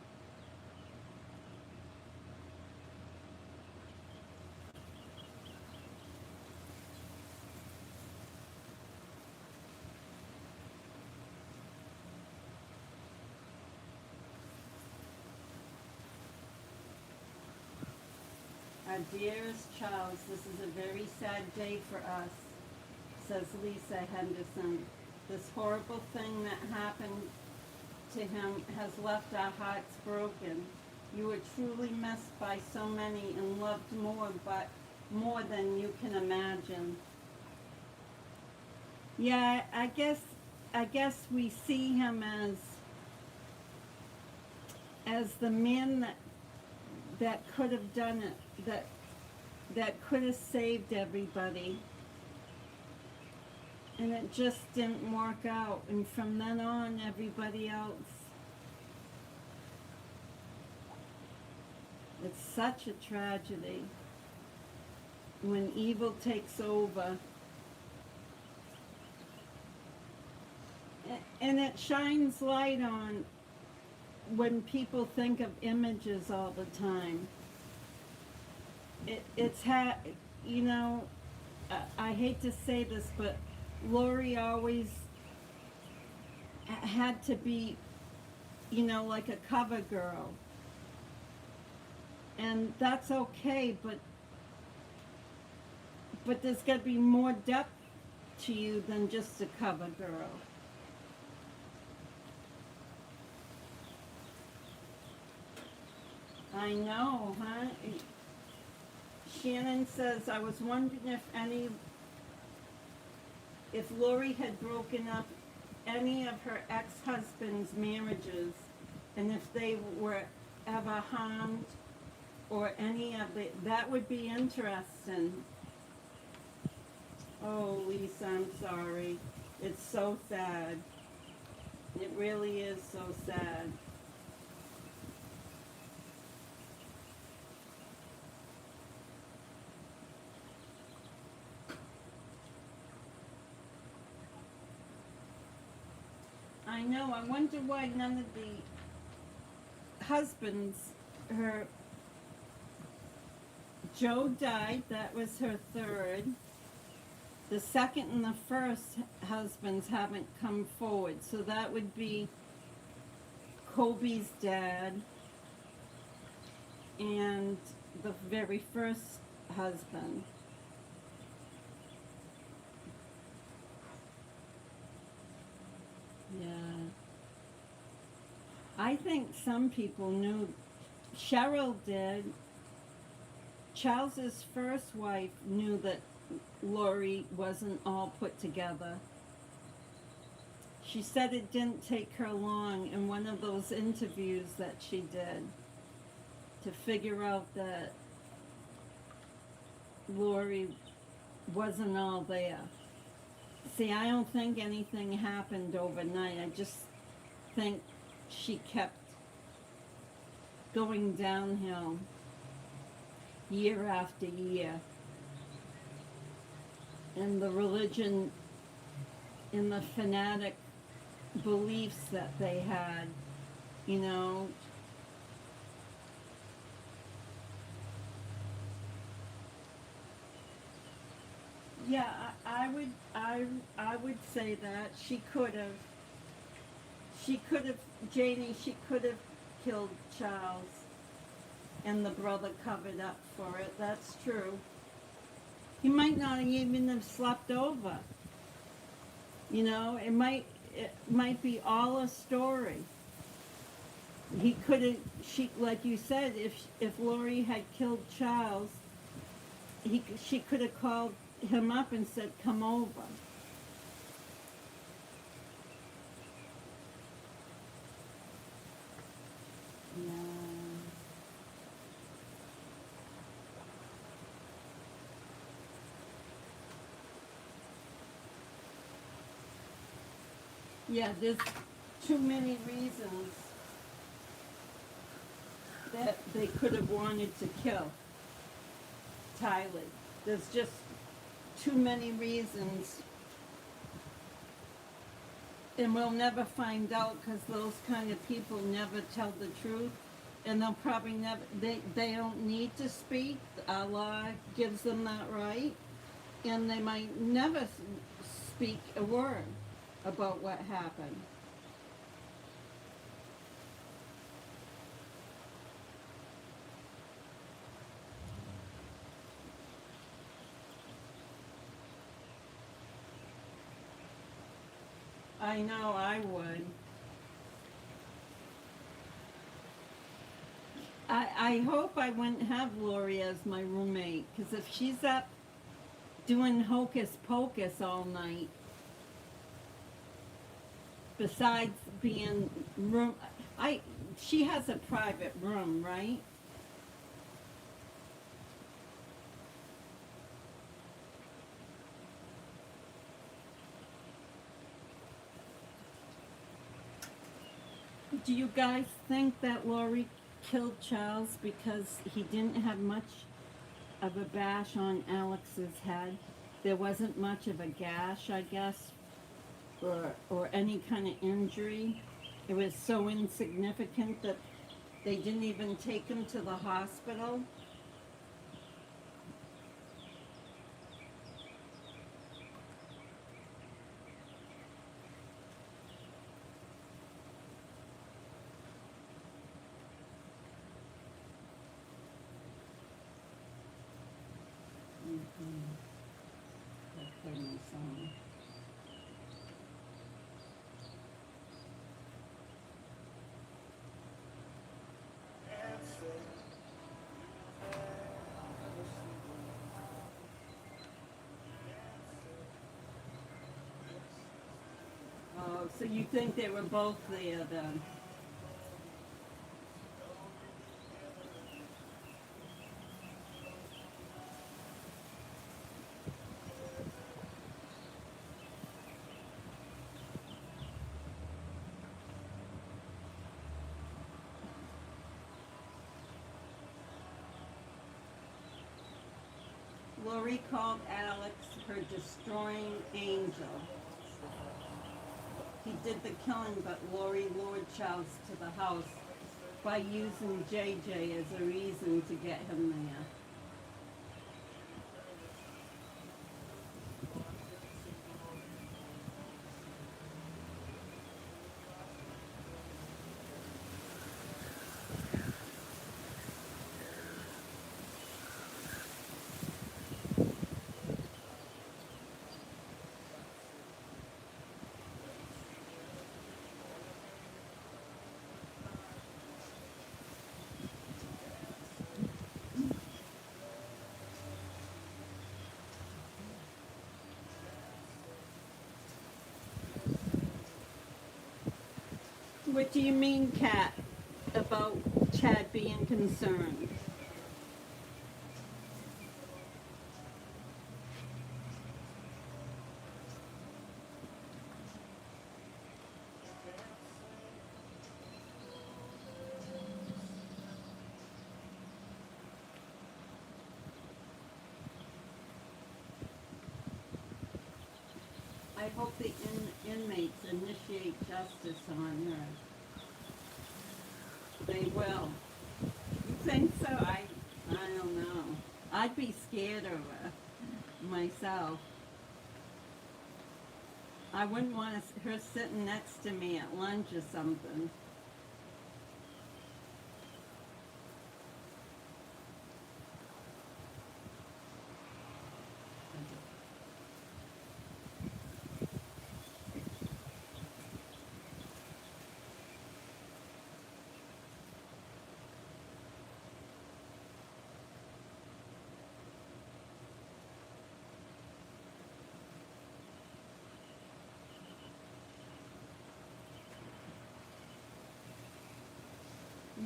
Our dearest Charles, this is a very sad day for us, says Lisa Henderson. This horrible thing that happened to him has left our hearts broken. You were truly missed by so many and loved more than you can imagine. Yeah, I guess we see him as the man that could have done it, that could have saved everybody. And it just didn't work out. And from then on, everybody else. It's such a tragedy when evil takes over. And it shines light on when people think of images all the time. I hate to say this, but Lori always had to be, like a cover girl. And that's okay, but there's got to be more depth to you than just a cover girl. I know, huh? Shannon says, I was wondering if Lori had broken up any of her ex-husband's marriages, and if they were ever harmed, or any of that would be interesting. Oh, Lisa, I'm sorry. It's so sad. It really is so sad. I know. I wonder why none of the husbands, her, Joe died, that was her third. The second and the first husbands haven't come forward, so that would be Kobe's dad and the very first husband. Yeah. I think some people knew. Cheryl did. Charles's first wife knew that Lori wasn't all put together. She said it didn't take her long in one of those interviews that she did to figure out that Lori wasn't all there. See, I don't think anything happened overnight. I just think she kept going downhill year after year. And the religion and the fanatic beliefs that they had, you know. Yeah, I would say that she could have, Janie, she could have killed Charles, and the brother covered up for it. That's true. He might not even have slept over. You know, it might be all a story. He could have, like you said, if Lori had killed Charles, she could have called him up and said, "Come over." Yeah. Yeah, there's too many reasons that they could have wanted to kill Tyler. There's just too many reasons. And we'll never find out because those kind of people never tell the truth. And they'll probably never, they don't need to speak. Allah gives them that right. And they might never speak a word about what happened. I know I would. I hope I wouldn't have Lori as my roommate, because if she's up doing hocus pocus all night, besides being room, she has a private room, right? Do you guys think that Lori killed Charles because he didn't have much of a bash on Alex's head? There wasn't much of a gash, I guess, or any kind of injury. It was so insignificant that they didn't even take him to the hospital. Oh, so you think they were both there then? Lori called Alex her destroying angel. he did the killing, but Lori lured Charles to the house by using JJ as a reason to get him there. What do you mean, Kat, about Chad being concerned? I hope the inmates initiate justice on her. They will. You think so? I don't know. I'd be scared of her myself. I wouldn't want her sitting next to me at lunch or something.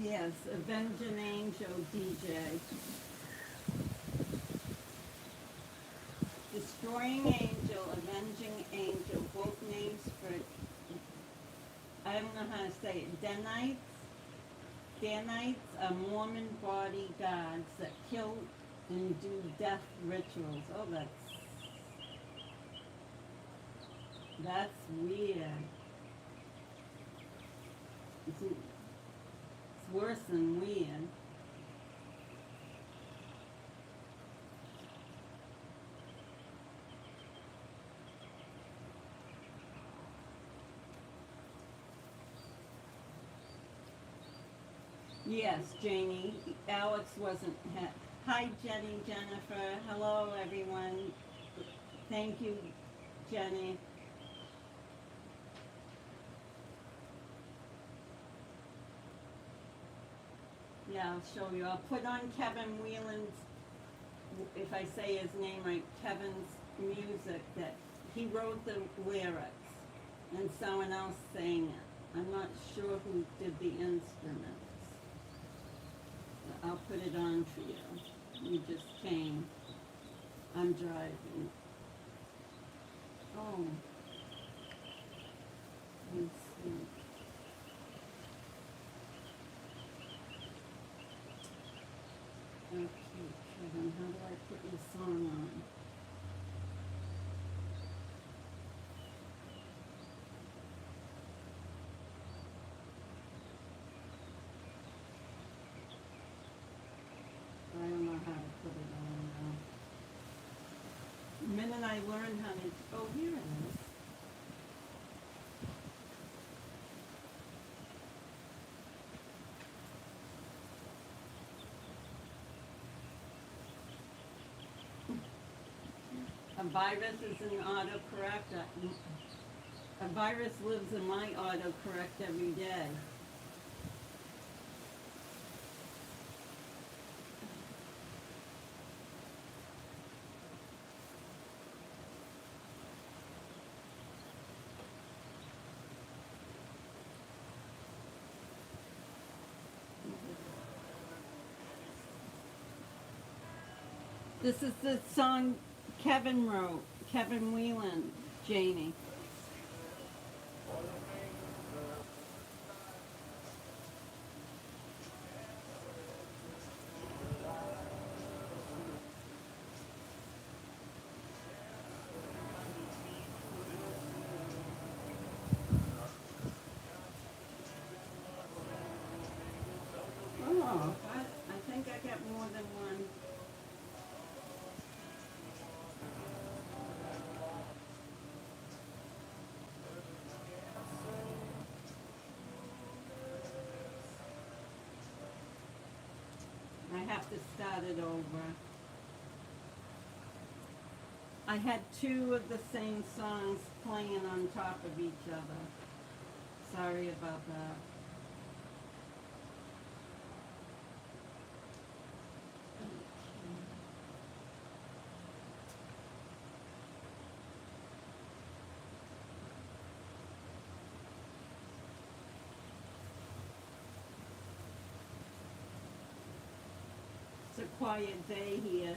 Yes, Avenging Angel DJ. Destroying Angel, Avenging Angel, both names for, I don't know how to say it, Danites. Danites are Mormon bodyguards that kill and do death rituals. Oh, that's weird. It's worse than weird. Yes, Janie. Alex wasn't. Hi, Jenny, Jennifer. Hello, everyone. Thank you, Jenny. Yeah, I'll show you. I'll put on Kevin Whelan's, if I say his name right, Kevin's music, that he wrote the lyrics and someone else sang it. I'm not sure who did the instruments. I'll put it on for you. You just came. I'm driving. Oh. Let's see. Okay, Kevin, how do I put your song on? I don't know how to put it on now. The minute I learn how to, oh, here it is. A virus is an autocorrect. A virus lives in my autocorrect every day. This is the song Kevin wrote, Kevin Whelan, Janie. have to start it over. I had two of the same songs playing on top of each other. Sorry about that. It's a quiet day here.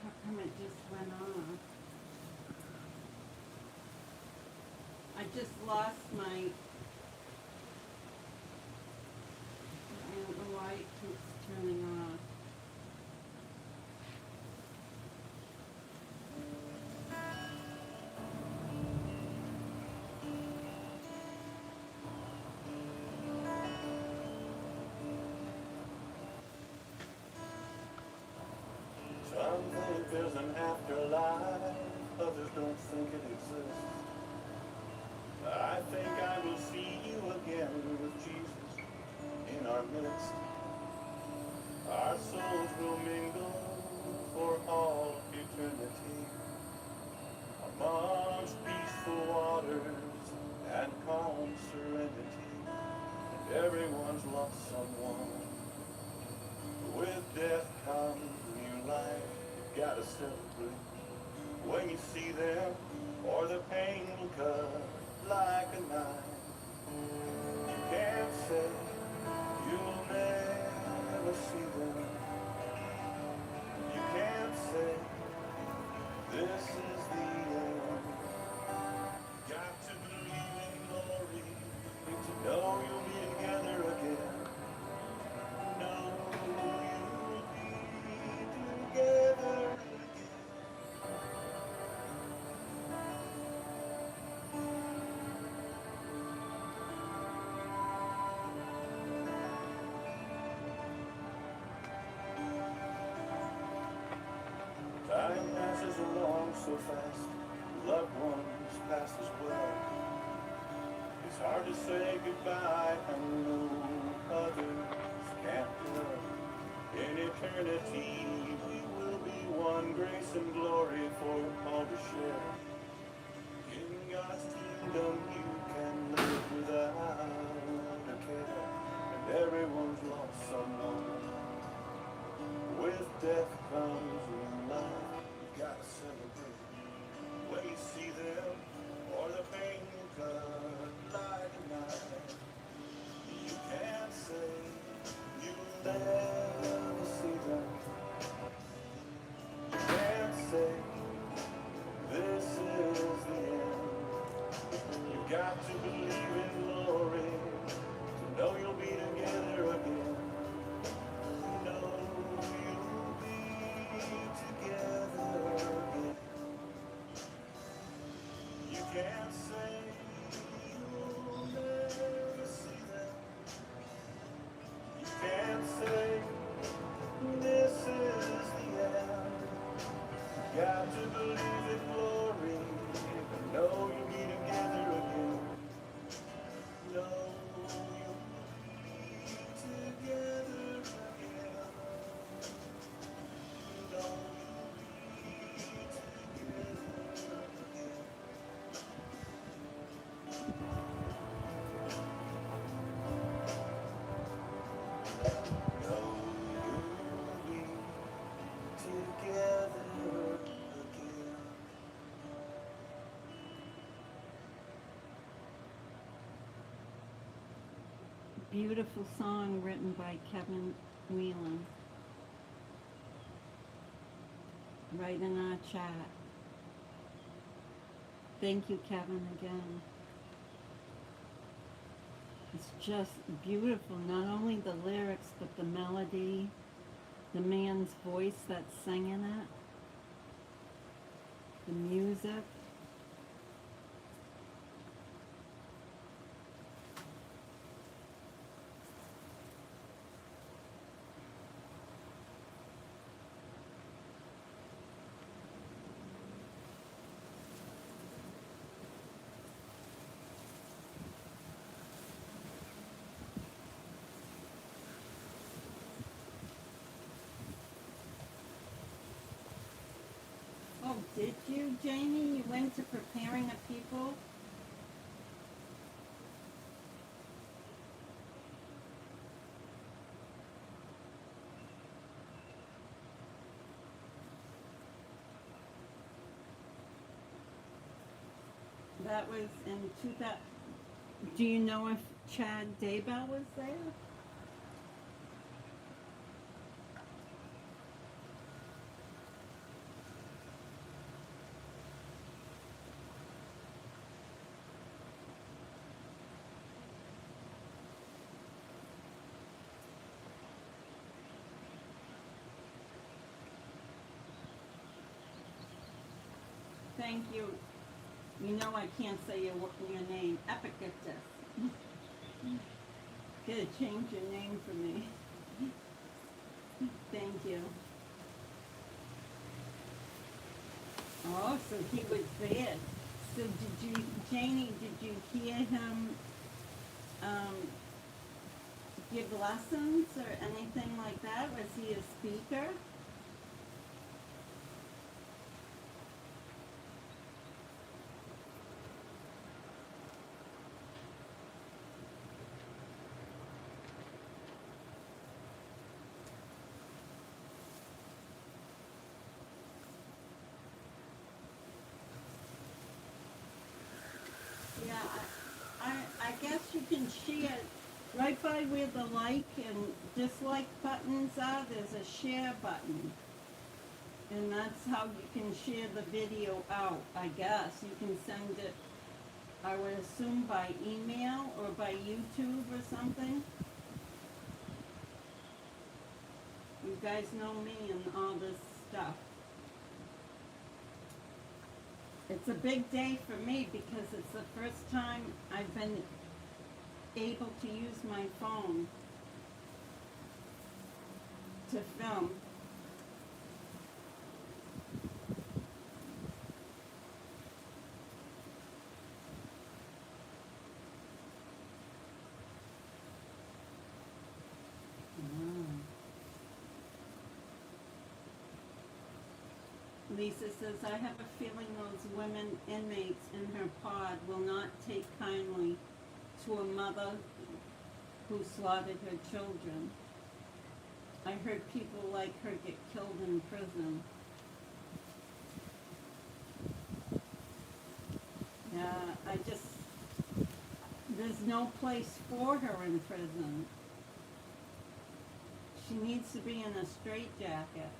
How come it just went off? I just lost my, I don't know why it keeps turning off.
Some think there's an afterlife, others don't think it exists. I think I will see you again with Jesus in our midst. Our souls will mingle for all eternity amongst peaceful waters and calm serenity. And everyone's lost someone. With death comes new life. You gotta celebrate when you see them, or the pain will cut like a knife. You can't say you'll never see them. You can't say this is the end. Got to believe in glory to know you'll be together again. Know you'll be together again. Time passes along so fast, loved ones pass as well. It's hard to say goodbye, and no others can't tell. In eternity, we will be one, grace and glory for all to share. In God's kingdom, you can live without a care, and everyone's lost someone. With death comes new life. You gotta celebrate when you see them, or the pain will cut like a knife. You can't say you'll never see them. You can't say this is the end. You got to believe in glory to know you'll be together again. Know you'll be together again. You can't say you'll never see them. You can't say this is the end. You got to believe in glory and know you'll be together again. Know you'll be together again. Know you'll be together again. Know you'll be together again.
Beautiful song written by Kevin Whelan. Right in our chat. Thank you, Kevin, again. It's just beautiful. Not only the lyrics, but the melody, the man's voice that's singing it. the music. Oh, did you, Jamie? You went to preparing a people? That was in 2000. Do you know if Chad Daybell was there? Thank you. You know I can't say your name. Epictetus. Gotta change your name for me. Thank you. Oh, so he was there. So Janie, did you hear him give lessons or anything like that? Was he a speaker? Yeah, I guess you can share right by where the like and dislike buttons are. There's a share button, and that's how you can share the video out. I guess you can send it, I would assume, by email or by YouTube or something. You guys know me and all this stuff. It's a big day for me because it's the first time I've been able to use my phone to film. Lisa says, I have a feeling those women inmates in her pod will not take kindly to a mother who slaughtered her children. I heard people like her get killed in prison. Yeah, there's no place for her in prison. She needs to be in a straitjacket.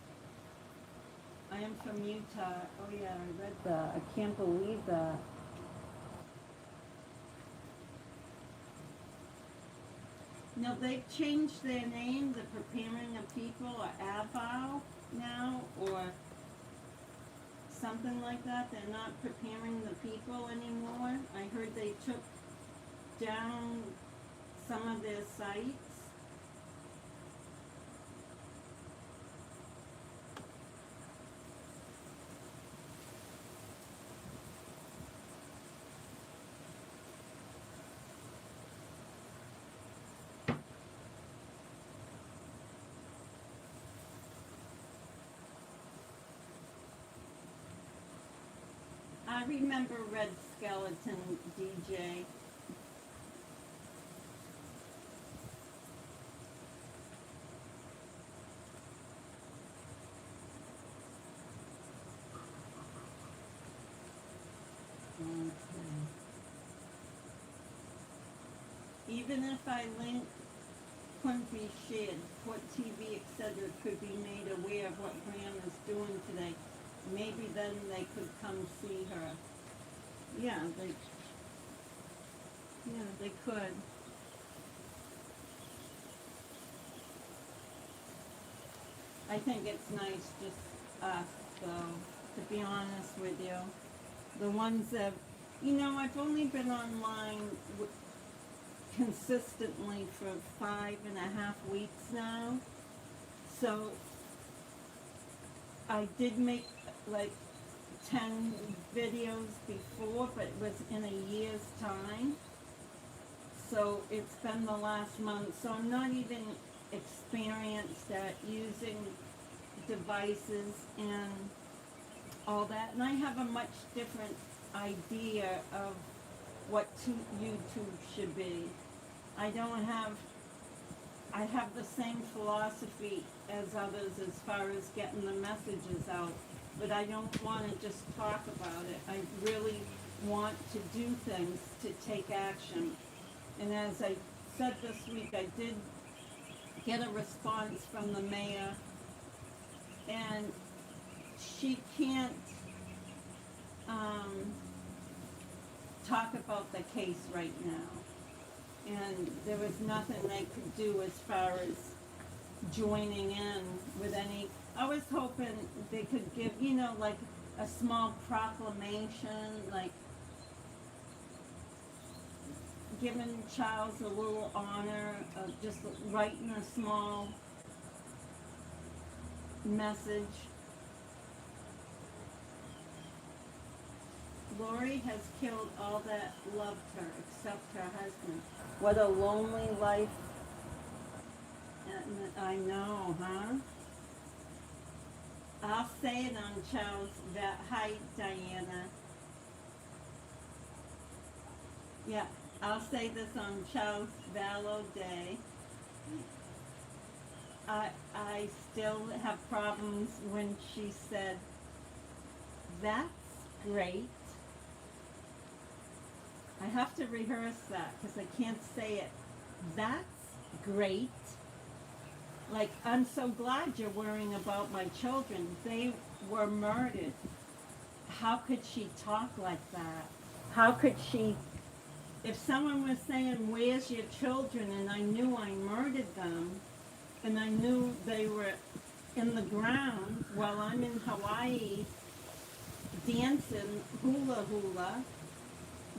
I am from Utah. Oh yeah, I read that. I can't believe that. No, they've changed their name, the Preparing a People, or AVOW now, or something like that. They're not Preparing the People anymore. I heard they took down some of their sites. I remember Red Skeleton DJ. Okay. Even if I link couldn't be shared, what TV, etc. could be made aware of what Graham is doing today. Maybe then they could come see her. Yeah, they could. I think it's nice just us, though. to be honest with you. The ones that, I've only been online consistently for 5.5 weeks now. So I did make like 10 videos before, but it was in a year's time. So it's been the last month, so I'm not even experienced at using devices and all that. And I have a much different idea of what YouTube should be. I have the same philosophy as others as far as getting the messages out, but I don't want to just talk about it. I really want to do things, to take action. And as I said this week, I did get a response from the mayor, and she can't talk about the case right now. And there was nothing they could do as far as joining in with any. I was hoping they could give, like a small proclamation, like giving Charles a little honor, just writing a small message. Lori has killed all that loved her except her husband. What a lonely life. I know, huh? I'll say it on Charles. Hi, Diana. Yeah, I'll say this on Charles Vallow Day. I still have problems when she said, "That's great." I have to rehearse that because I can't say it. That's great. Like, I'm so glad you're worrying about my children. They were murdered. How could she talk like that? How could she, if someone was saying, "Where's your children?" and I knew I murdered them, and I knew they were in the ground while I'm in Hawaii dancing hula hula,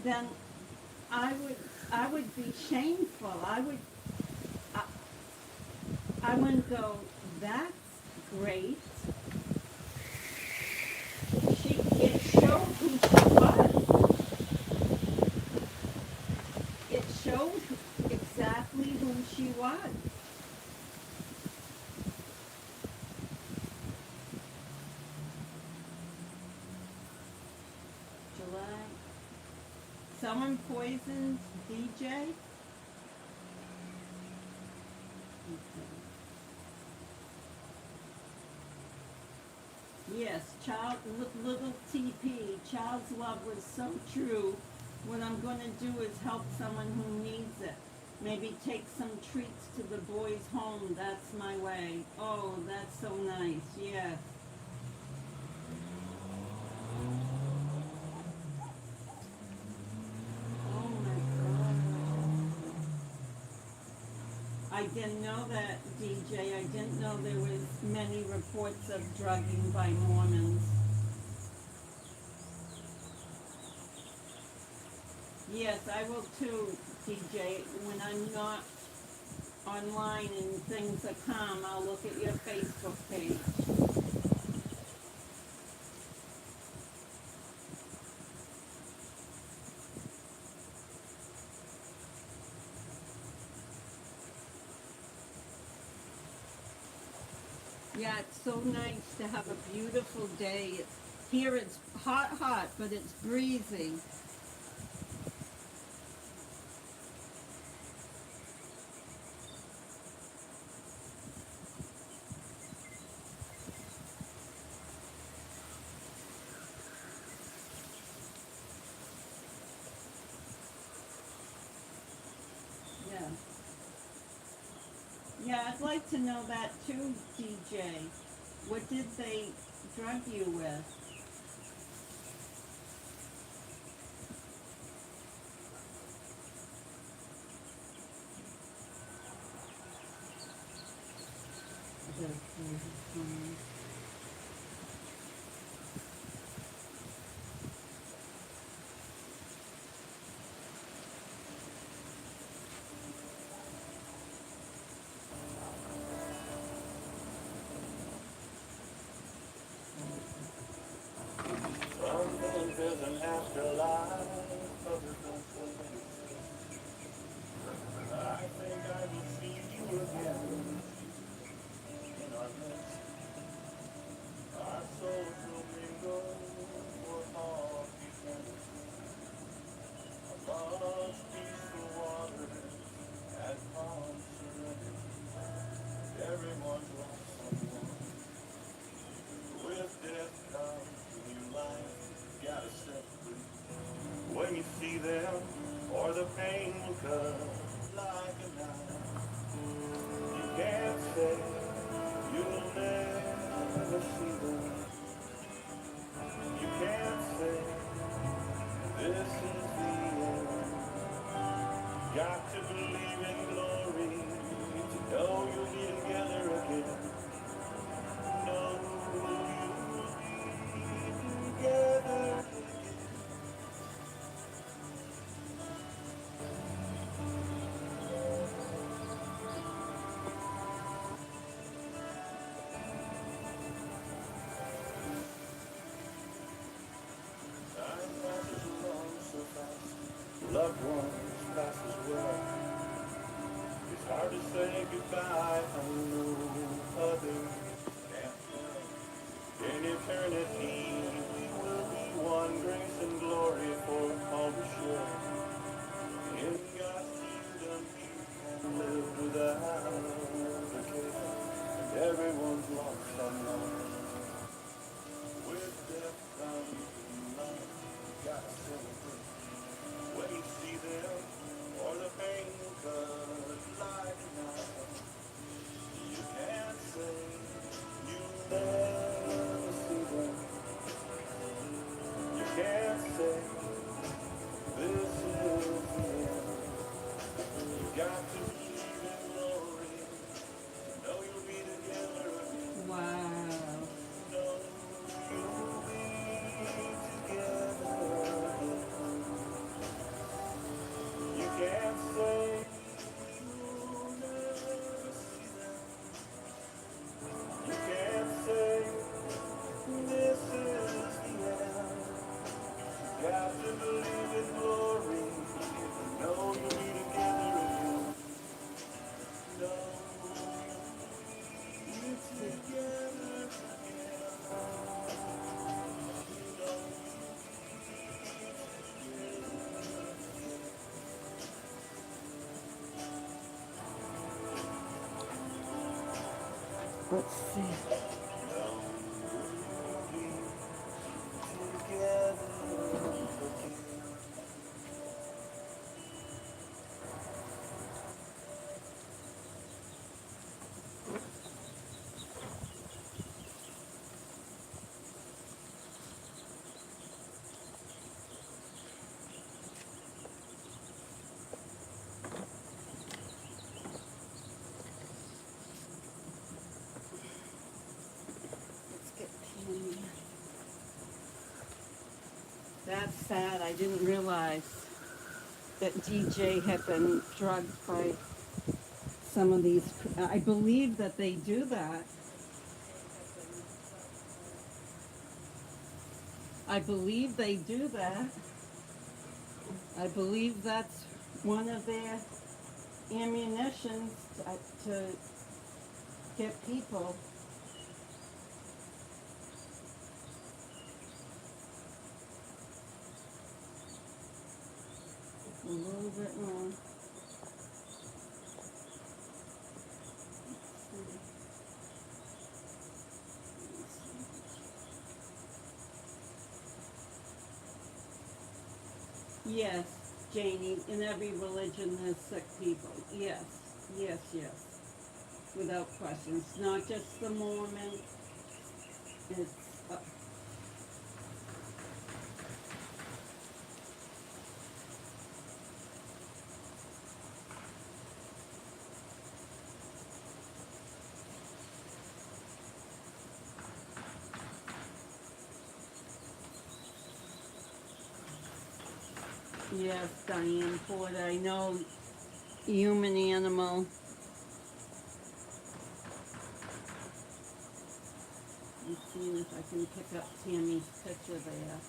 then I would be shameful. I wouldn't go, "That's great." It showed who she was. It showed exactly who she was. July. Someone poisoned DJ? Okay. Yes, little TP, child's love was so true. What I'm going to do is help someone who needs it. Maybe take some treats to the boys' home. That's my way. Oh, that's so nice. Yes. Oh my God. I didn't know that, DJ. I didn't know there was many reports of drugging by Mormons. Yes, I will too, DJ. When I'm not online and things are calm, I'll look at your Facebook page. Yeah, it's so nice to have a beautiful day. Here it's hot, but it's breezy. Yeah. Yeah, I'd like to know that too, DJ. What did they drug you with?
There's an afterlife, others don't say. I think I will see you again in our midst. Our souls will mingle for all eternity. Amongst peaceful waters and calm serenity. Everyone's lost someone. With death comes new life. Gotta set free. When you see them, or the pain will come like a knife. You can't say you'll never see them. You can't say this is the end. Got to believe in glory to know you'll be together again. Know you'll be together. Time passes along so fast. Loved ones pass as well. It's hard to say goodbye. I know others can't tell. In eternity, we will be one grace and glory for all to share. In God's kingdom, you can live without the care. And everyone's lost someone. With death comes life. Gotta celebrate. When you see them, or the pain will cut like a knife. You can't say you'll never see them. You can't say this is the end. You got to believe in glory to know you'll be together again.
Wow.
Know you'll be together again. You can't say you'll never see them. You can't say this is the end. Got to believe in glory. Know you'll be together again. Know you'll be together again.
Let's see.
Know you'll be together again.
Let's get Tammy. That's sad. I didn't realize that DJ had been drugged by some of these. I believe that they do that. I believe they do that. I believe that's one of their ammunitions to get people. A little bit more. Yes, Janie, in every religion there's sick people. Yes, yes, yes. Without question. It's not just the Mormon. It's yes, Diane Porter. I know human animal. I'm seeing if I can pick up Tammy's picture there.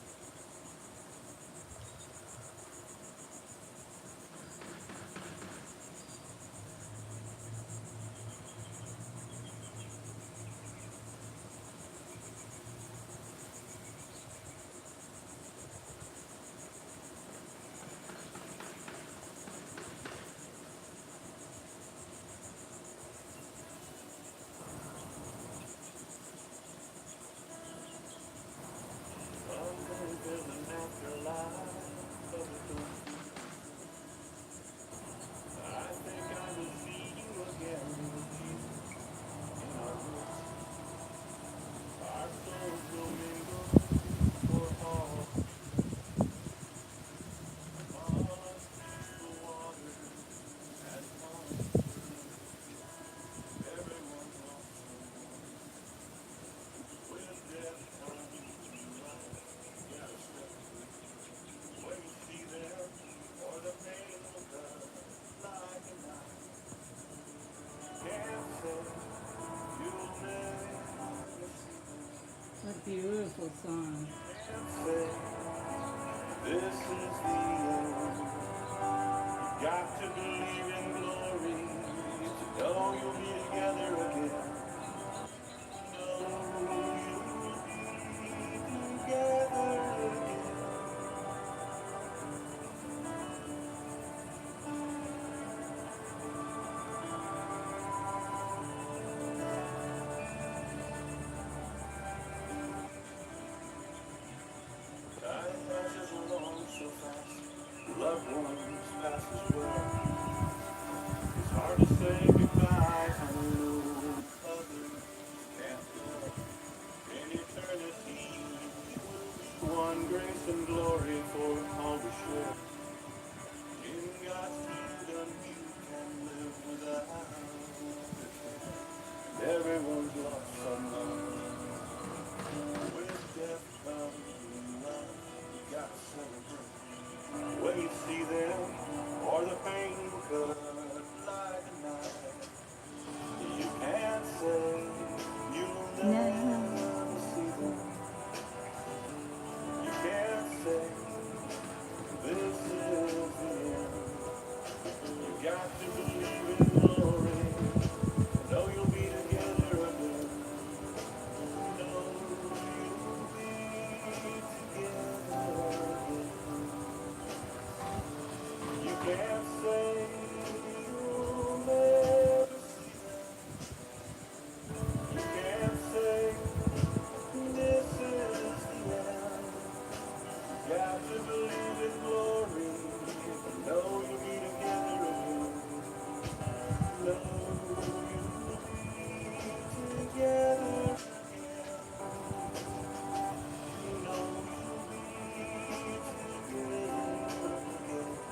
beautiful song.
Say, this is the end. You got to believe in glory to know you'll be together again. Know you'll be together again. Time passes along so fast. Loved ones pass as well. It's hard to say goodbye. I know others can't tell. In eternity, will be one grace and glory for all we share. In God's kingdom, you can live without it. Everyone's lost someone. With death comes love. You gotta celebrate when you see them, or the pain will cut like a knife. You can't say you'll never see them. You can't say this is the end. You got to believe in glory. Know you'll be together again. Know you'll be together again. You can't say you'll never see them. You can't say this is the end. Got to believe in glory. Know you'll be together again. Know you'll be together again. Know you'll be together again. Know you'll be together again.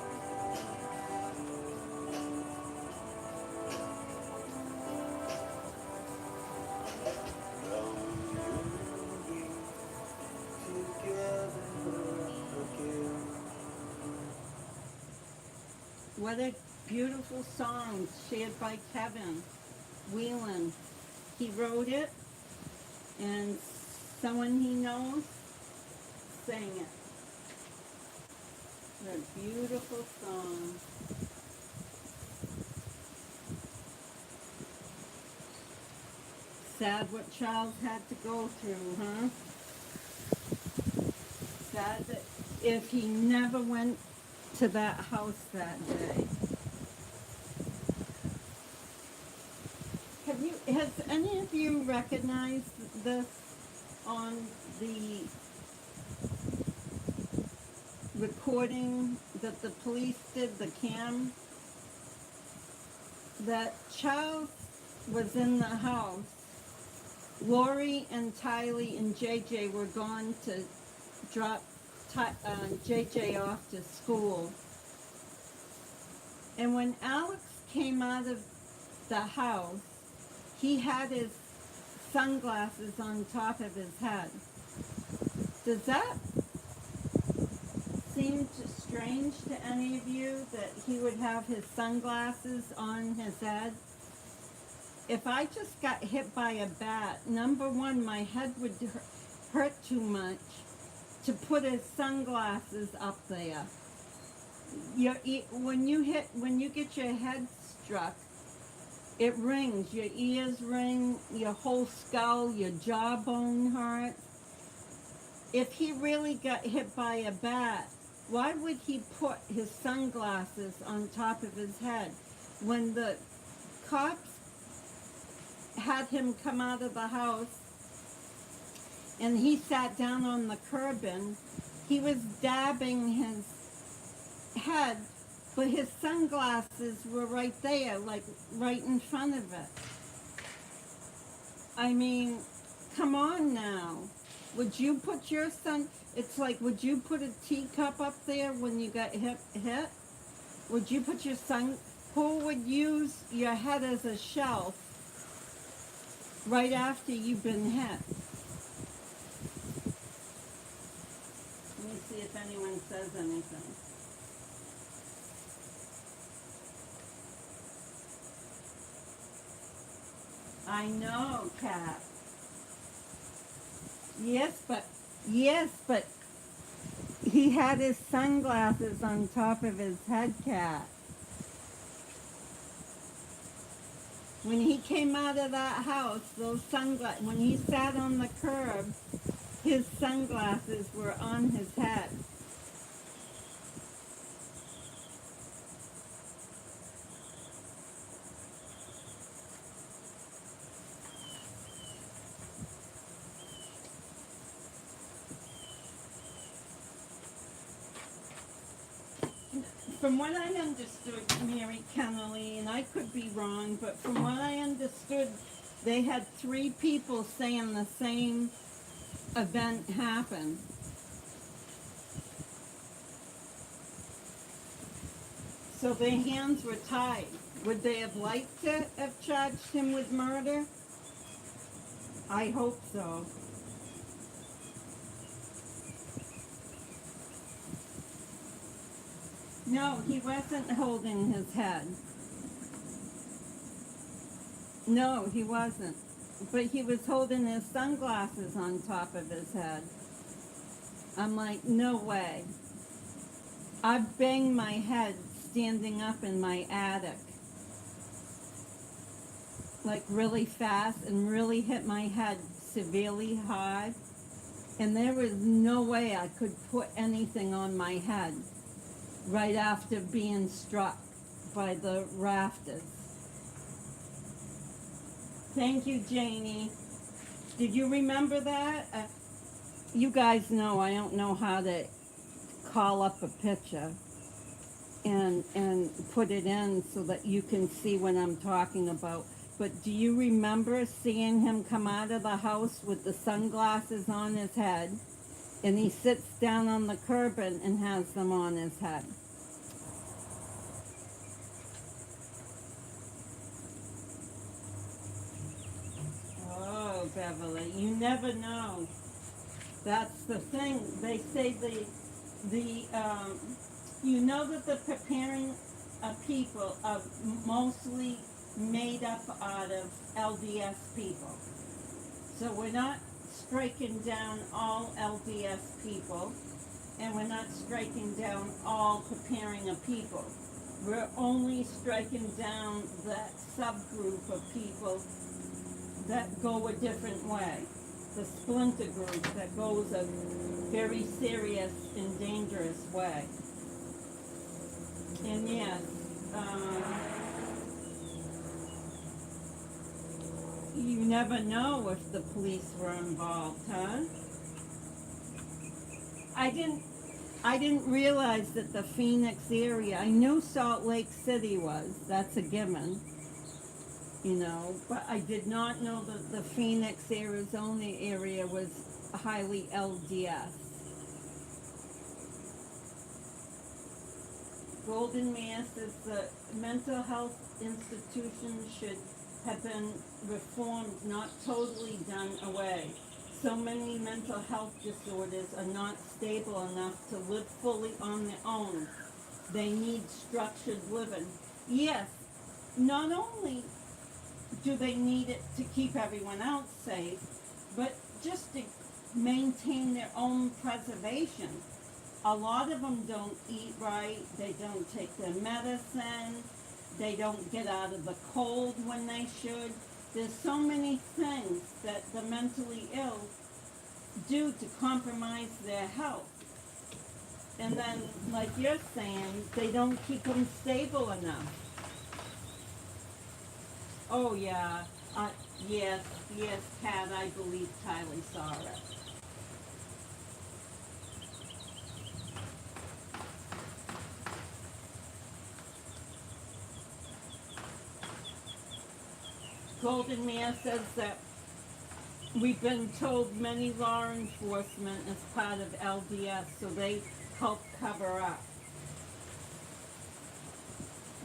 What a beautiful song shared by Kevin Whelan. He wrote it, and someone he knows sang it. What a beautiful song. Sad what Charles had to go through, huh? Sad that if he never went to that house that day. Has any of you recognized this on the recording that the police did, the cam? That Charles was in the house. Lori and Tylee and JJ were gone to drop JJ off to school. And when Alex came out of the house, he had his sunglasses on top of his head. Does that seem strange to any of you that he would have his sunglasses on his head? If I just got hit by a bat, number one, my head would hurt too much to put his sunglasses up there. When you get your head struck, it rings. Your ears ring, your whole skull, your jawbone hurts. If he really got hit by a bat, why would he put his sunglasses on top of his head? When the cops had him come out of the house and he sat down on the curb and he was dabbing his head, but his sunglasses were right there, like right in front of it. I mean, come on now. Would you put your it's like, would you put a teacup up there when you got hit? Would you put your who would use your head as a shelf right after you've been hit? Let me see if anyone says anything. I know, Kat. Yes, but he had his sunglasses on top of his head, Cat. When he came out of that house, those sunglasses, when he sat on the curb, his sunglasses were on his head. From what I understood, Mary Kennelly, and I could be wrong, but from what I understood, they had 3 people saying the same event happened. So their hands were tied. Would they have liked to have charged him with murder? I hope so. No, he wasn't holding his head. No, he wasn't. But he was holding his sunglasses on top of his head. I'm like, no way. I banged my head standing up in my attic. Like really fast and really hit my head severely hard. And there was no way I could put anything on my head right after being struck by the rafters. Thank you, Janie. Did you remember that? You guys know I don't know how to call up a picture and put it in so that you can see what I'm talking about. But do you remember seeing him come out of the house with the sunglasses on his head, and he sits down on the curb and has them on his head? Oh, Beverly, you never know. That's the thing. They say you know that the preparing people are mostly made up out of LDS people. So we're not striking down all LDS people, and we're not striking down all preparing a people. We're only striking down that subgroup of people that go a different way. The splinter group that goes a very serious and dangerous way. And yes, you never know if the police were involved, huh? I didn't realize that the Phoenix area, I knew Salt Lake City was, that's a given, you know, but I did not know that the Phoenix, Arizona area was highly LDS. Golden Mayor says the mental health institutions should have been reformed, not totally done away. So many mental health disorders are not stable enough to live fully on their own. They need structured living. Yes, not only do they need it to keep everyone else safe, but just to maintain their own preservation. A lot of them don't eat right, they don't take their medicine, they don't get out of the cold when they should. There's so many things that the mentally ill do to compromise their health. And then, like you're saying, they don't keep them stable enough. Oh yeah, yes, Pat, I believe Kylie saw it. Golden Mayor says that we've been told many law enforcement is part of LDS, so they help cover up.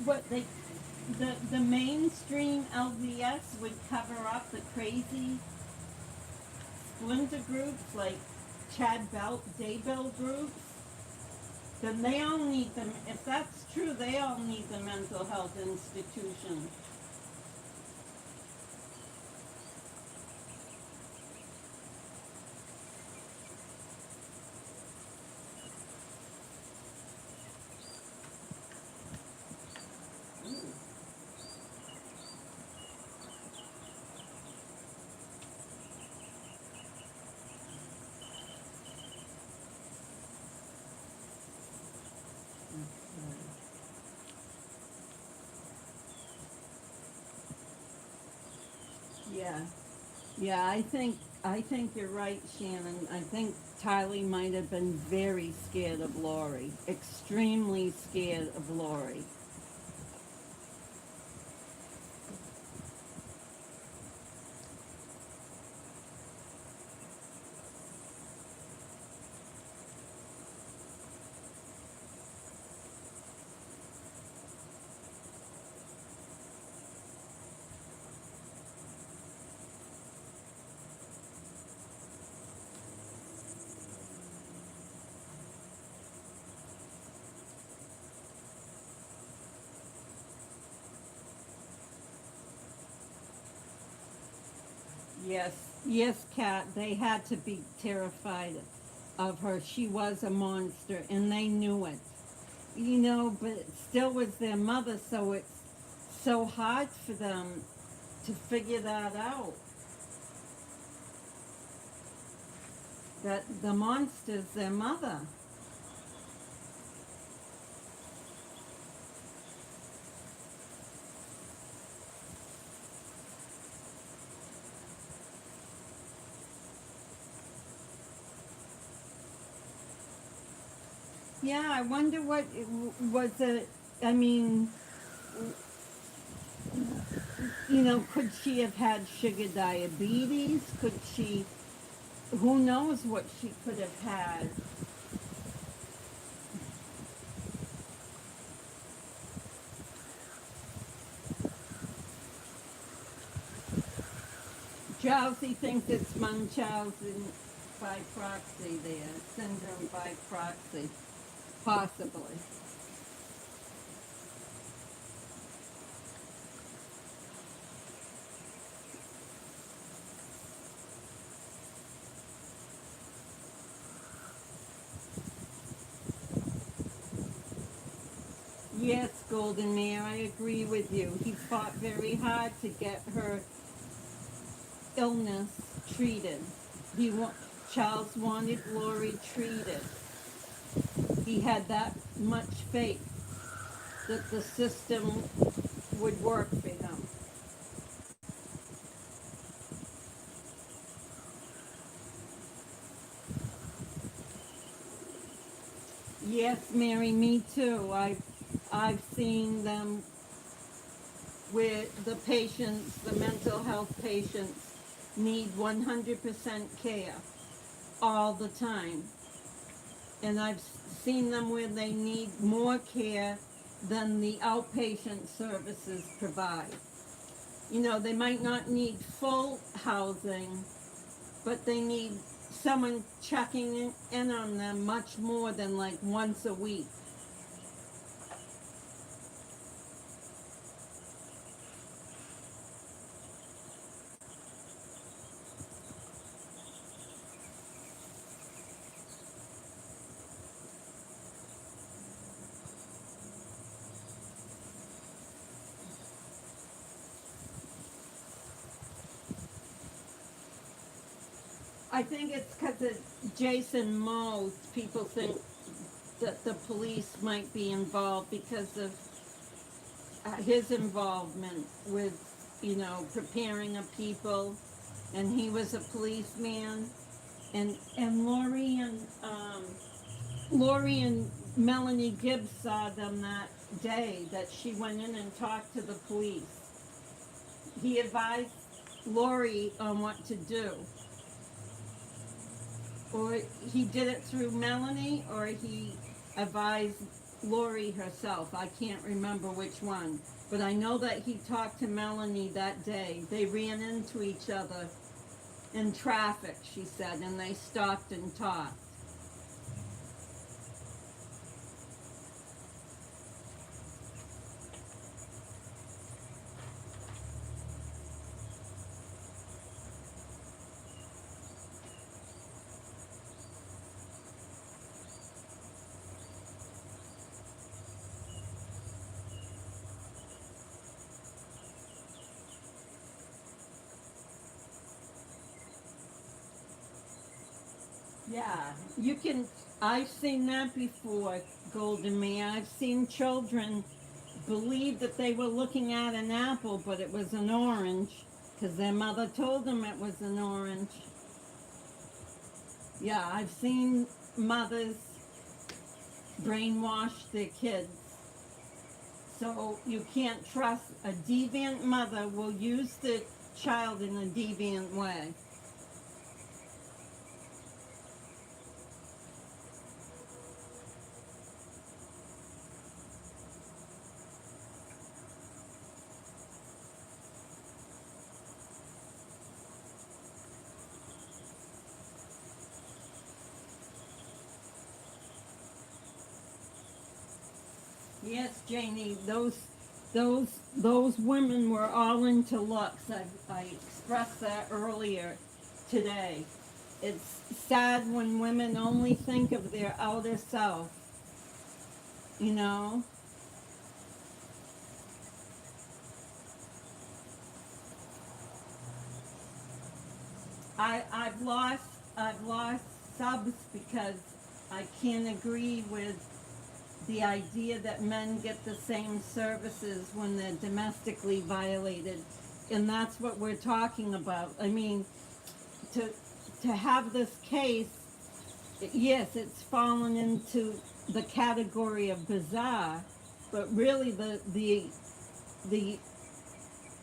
What the mainstream LDS would cover up the crazy splinter groups like Chad Belt, Daybell groups, then they all need them. If that's true, they all need the mental health institution. Yeah. Yeah, I think you're right, Shannon. I think Tylee might have been very scared of Lori. Extremely scared of Lori. Yes, yes, Kat, they had to be terrified of her. She was a monster, and they knew it. But it still was their mother, so it's so hard for them to figure that out. That the monster's their mother. Yeah, I wonder what was it. I mean, could she have had sugar diabetes? Could she? Who knows what she could have had? Drowsy thinks it's Munchausen by proxy there, syndrome by proxy, possibly. Yes, Golden Mare, I agree with you. He fought very hard to get her illness treated. He wa- Charles wanted Lori treated. He had that much faith that the system would work for him. Yes, Mary, me too. I've seen them where the patients, the mental health patients, need 100% care all the time. And I've seen them where they need more care than the outpatient services provide. They might not need full housing, but they need someone checking in on them much more than like once a week. I think it's because of Jason Moe. People think that the police might be involved because of his involvement with, preparing of people, and he was a policeman, and Lori and Melanie Gibbs saw them that day that she went in and talked to the police. He advised Lori on what to do, or he did it through Melanie, or he advised Lori herself. I can't remember which one. But I know that he talked to Melanie that day. They ran into each other in traffic, she said, and they stopped and talked. Yeah, you can. I've seen that before, Golden Me. I've seen children believe that they were looking at an apple, but it was an orange, because their mother told them it was an orange. Yeah, I've seen mothers brainwash their kids. So you can't trust a deviant mother will use the child in a deviant way. Yes, Janie, those women were all into looks. I expressed that earlier today. It's sad when women only think of their outer self, you know? I've lost subs because I can't agree with the idea that men get the same services when they're domestically violated. And that's what we're talking about. I mean, to have this case, yes, it's fallen into the category of bizarre, but really the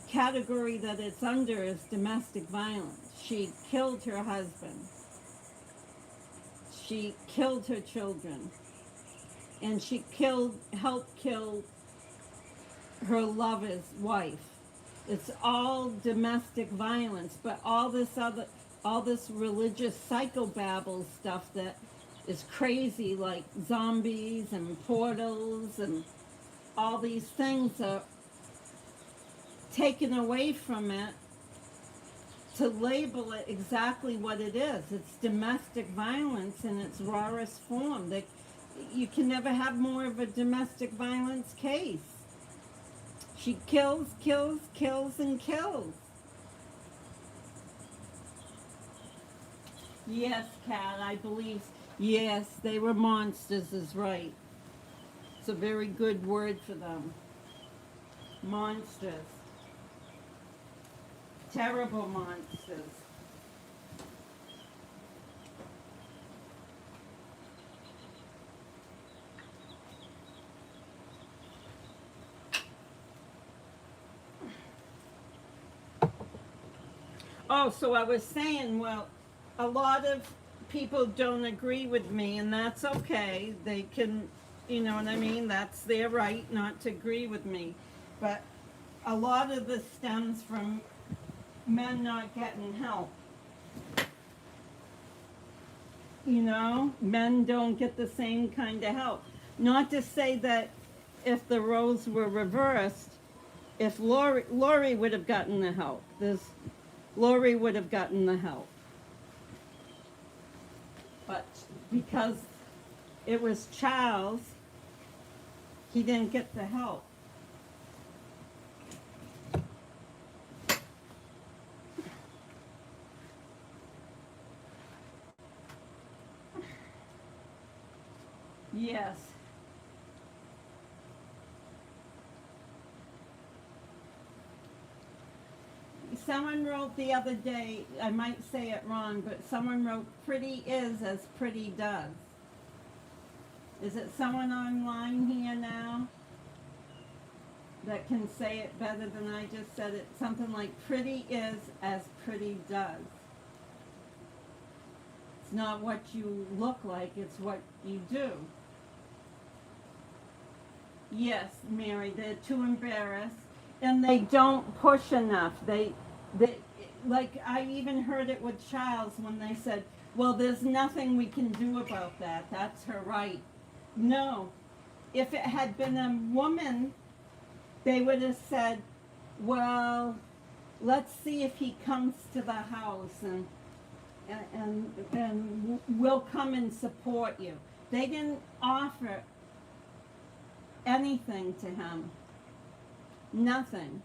category that it's under is domestic violence. She killed her husband. She killed her children. And she helped kill her lover's wife. It's all domestic violence, but all this religious psychobabble stuff that is crazy, like zombies and portals and all these things are taken away from it to label it exactly what it is. It's domestic violence in its rawest form. You can never have more of a domestic violence case. She kills, and kills. Yes, Kat, I believe. Yes, they were monsters, is right. It's a very good word for them. Monsters. Terrible monsters. Oh, so I was saying, well, a lot of people don't agree with me, and that's okay. They can, you know what I mean? That's their right not to agree with me. But a lot of this stems from men not getting help. You know, men don't get the same kind of help. Not to say that if the roles were reversed, if Lori would have gotten the help. Lori would have gotten the help. But because it was Charles, he didn't get the help. Yes. Someone wrote the other day, I might say it wrong, but someone wrote, pretty is as pretty does. Is it someone online here now that can say it better than I just said it? Something like, pretty is as pretty does. It's not what you look like, it's what you do. Yes, Mary, they're too embarrassed. And they don't push enough. They like, I even heard it with Charles when they said, well, there's nothing we can do about that. That's her right. No. If it had been a woman, they would have said, well, let's see if he comes to the house and we'll come and support you. They didn't offer anything to him. Nothing.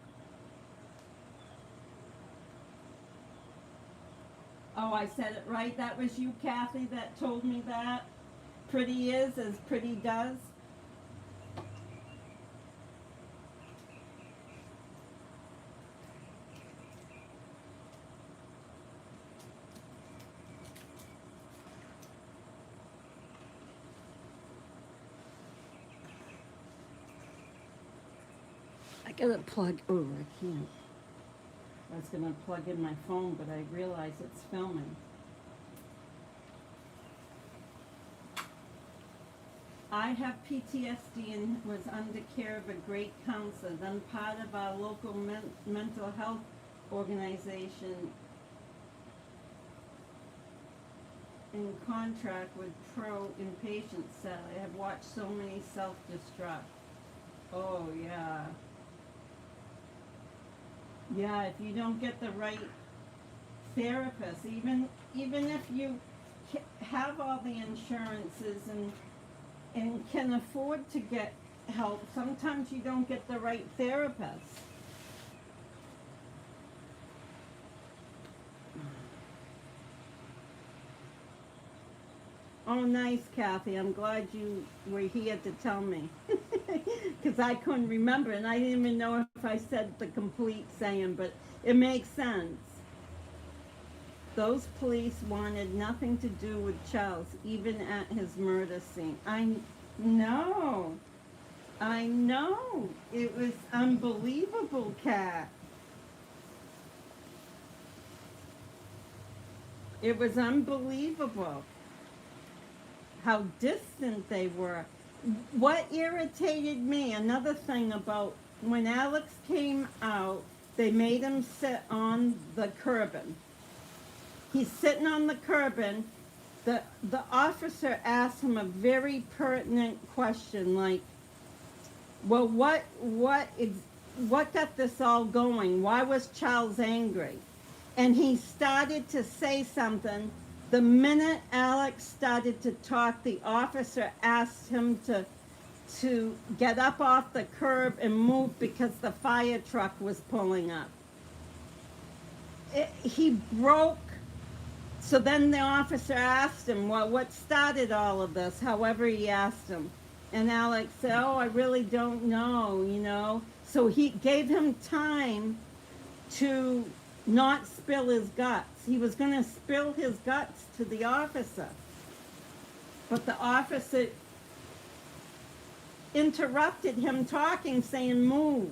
Oh, I said it right. That was you, Kathy, that told me that. Pretty is as pretty does. gotta plug, oh, I can't. I was gonna plug in my phone, but I realize it's filming. I have PTSD and was under care of a great counselor, then part of our local mental health organization in contract with pro inpatient cell. I have watched so many self-destruct. Oh, yeah. Yeah, if you don't get the right therapist, even if you have all the insurances and can afford to get help, sometimes you don't get the right therapist. Oh, nice, Kathy. I'm glad you were here to tell me. Because I couldn't remember, and I didn't even know if I said the complete saying, but it makes sense. Those police wanted nothing to do with Charles, even at his murder scene. I know. It was unbelievable, Kat. It was unbelievable how distant they were. What irritated me, another thing about when Alex came out, they made him sit on the curbing. He's sitting on the curbing. The officer asked him a very pertinent question, like, well, what got this all going? Why was Charles angry? And he started to say something. The minute Alex started to talk, the officer asked him to get up off the curb and move because the fire truck was pulling up. He broke. So then the officer asked him, well, what started all of this? However he asked him. And Alex said, oh, I really don't know. So he gave him time to not spill his guts. He was going to spill his guts to the officer. But the officer interrupted him talking, saying, move.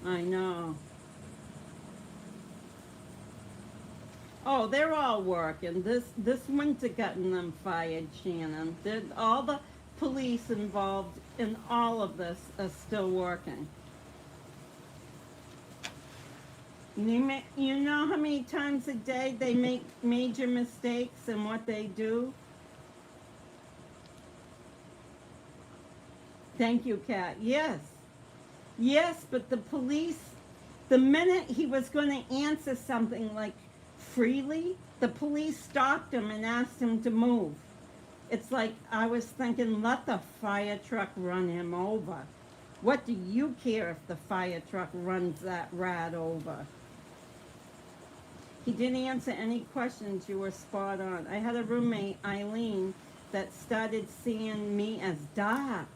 I know. Oh, they're all working. This winter getting them fired, Shannon. All the police involved in all of this are still working. You know how many times a day they make major mistakes in what they do? Thank you, Kat. Yes. Yes, but the police, the minute he was going to answer something like freely, the police stopped him and asked him to move. It's like I was thinking, let the fire truck run him over. What do you care if the fire truck runs that rat over? He didn't answer any questions. You were spot on. I had a roommate, Eileen, that started seeing me as dark.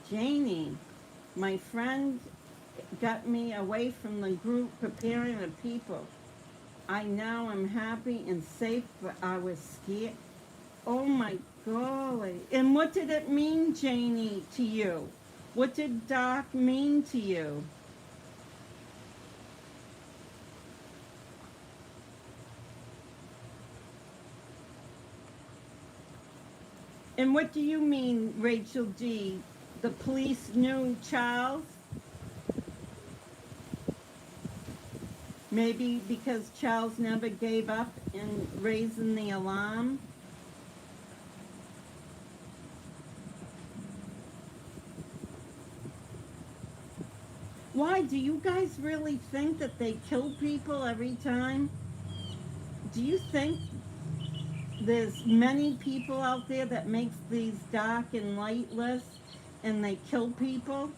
Janie, my friend got me away from the group preparing the people. I now am happy and safe, but I was scared. Oh my golly. And what did it mean, Janie, to you? What did dark mean to you? And what do you mean, Rachel G? The police knew Charles? Maybe because Charles never gave up in raising the alarm? Why, do you guys really think that they kill people every time? Do you think there's many people out there that makes these dark and light lists and they kill people?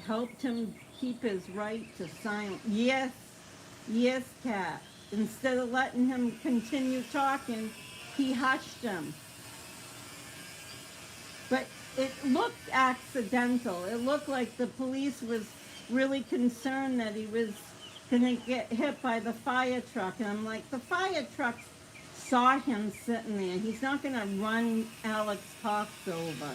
Helped him keep his right to silence. Yes, Kat. Instead of letting him continue talking, he hushed him. But it looked accidental. It looked like the police was really concerned that he was going to get hit by the fire truck. And I'm like, the fire truck saw him sitting there. He's not going to run Alex Cox over.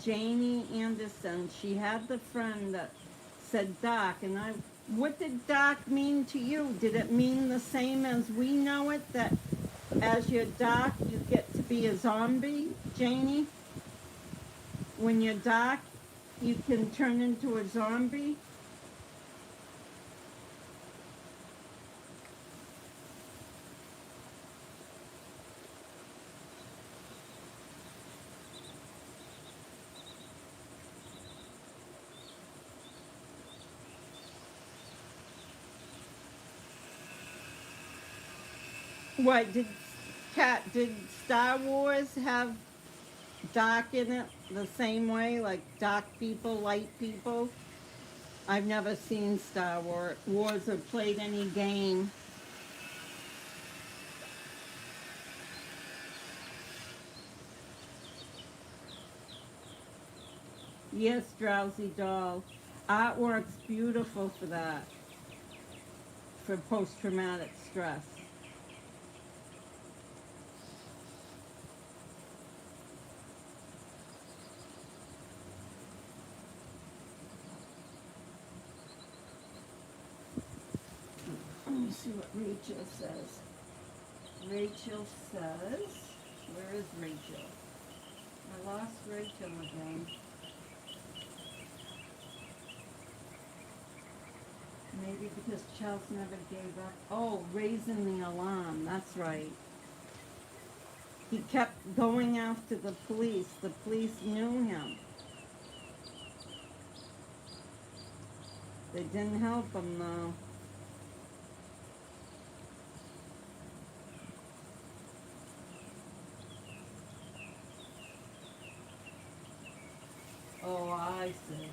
Janie Anderson, she had the friend that said Doc, and what did Doc mean to you? Did it mean the same as we know it, that as you're Doc, you get to be a zombie, Janie? When you're Doc, you can turn into a zombie? What, did Star Wars have dark in it the same way, like dark people, light people? I've never seen Star Wars or played any game. Yes, Drowsy Doll. Artwork's beautiful for that, for post-traumatic stress. Let me see what Rachel says. Rachel says, where is Rachel? I lost Rachel again. Maybe because Charles never gave up. Oh, raising the alarm, that's right. He kept going after the police. The police knew him. They didn't help him though. Oh, I see.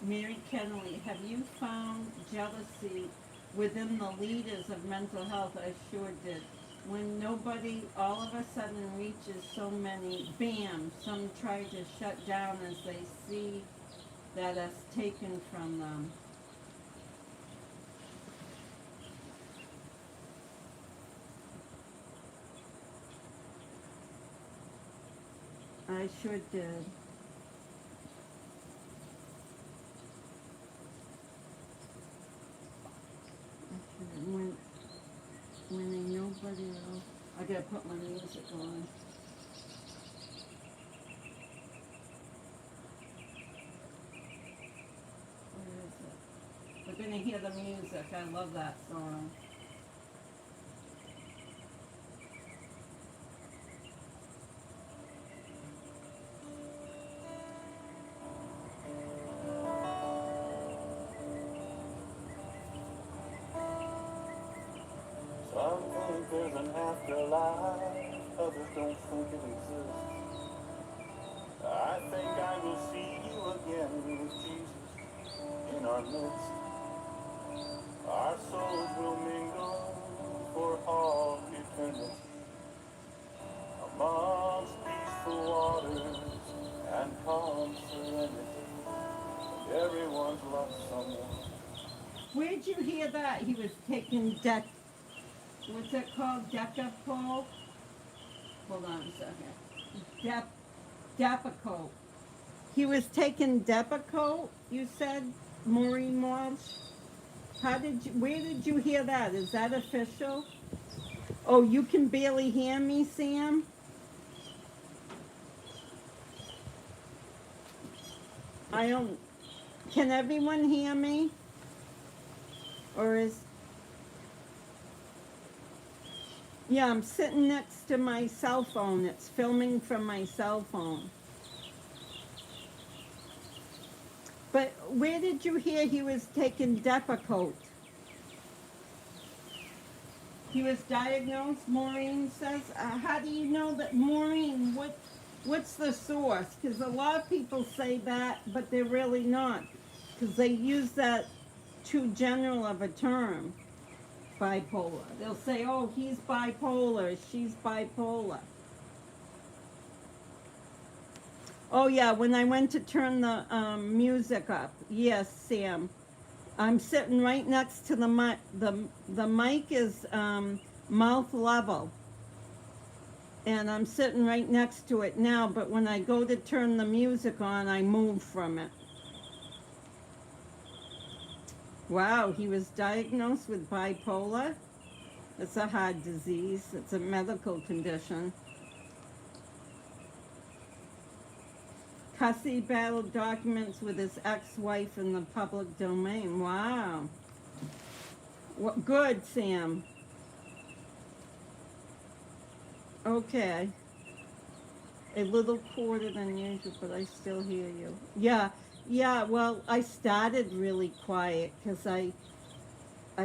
Mary Kennelly, have you found jealousy within the leaders of mental health? I sure did. When nobody all of a sudden reaches so many, bam, some try to shut down as they see that is taken from them. I sure did. When ain't nobody else, I gotta put my music on. Where is it? We're gonna hear the music. I love that song.
Some think there's an afterlife, others don't think it exists. I think I will see you again with Jesus in our midst. Our souls will mingle for all eternity amongst peaceful waters and calm serenity. And everyone's lost someone.
Where'd you hear that? He was taking what's it called? Decapote? Hold on a second. Depakote. He was taking Depakote, you said, Maureen Walsh? Where did you hear that? Is that official? Oh, you can barely hear me, Sam? I don't, can everyone hear me? Or is, yeah, I'm sitting next to my cell phone. It's filming from my cell phone. But where did you hear he was taking Depakote? He was diagnosed, Maureen says. How do you know that, Maureen? What's the source? Because a lot of people say that, but they're really not. Because they use that too general of a term, bipolar. They'll say, oh, he's bipolar, she's bipolar. Oh, yeah, when I went to turn the music up. Yes, Sam. I'm sitting right next to the mic. The mic is mouth level. And I'm sitting right next to it now, but when I go to turn the music on, I move from it. Wow, he was diagnosed with bipolar. It's a hard disease. It's a medical condition. Custody battle documents with his ex-wife in the public domain. Wow. What, good, Sam. Okay. A little quieter than usual, but I still hear you. Yeah, well, I started really quiet because I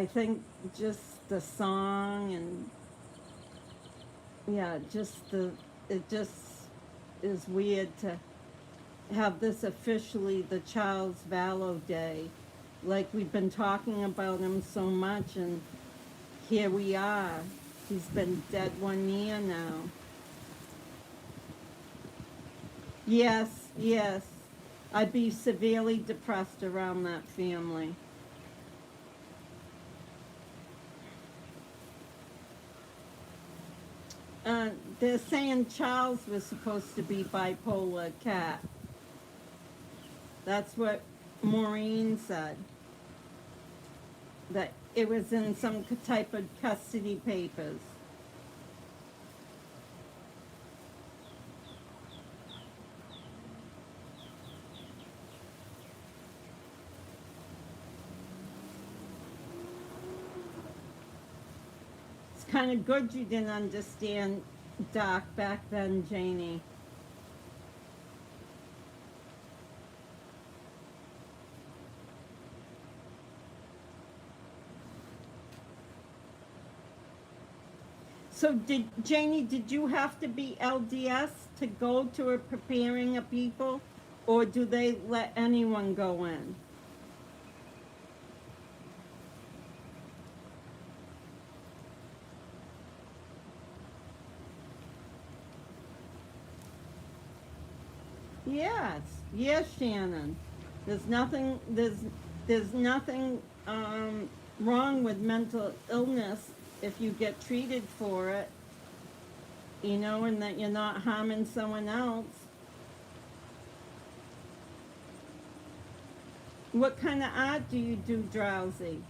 think just the song and, yeah, it just is weird to have this officially the Charles Vallow Day. Like, we've been talking about him so much, and here we are. He's been dead 1 year now. Yes. I'd be severely depressed around that family. They're saying Charles was supposed to be bipolar, Cat. That's what Maureen said. That it was in some type of custody papers. It's kind of good you didn't understand Doc back then, Janie. So Janie, did you have to be LDS to go to a preparing of people, or do they let anyone go in? Yes, Shannon. There's nothing wrong with mental illness if you get treated for it, and that you're not harming someone else. What kind of art do you do, Drowsy?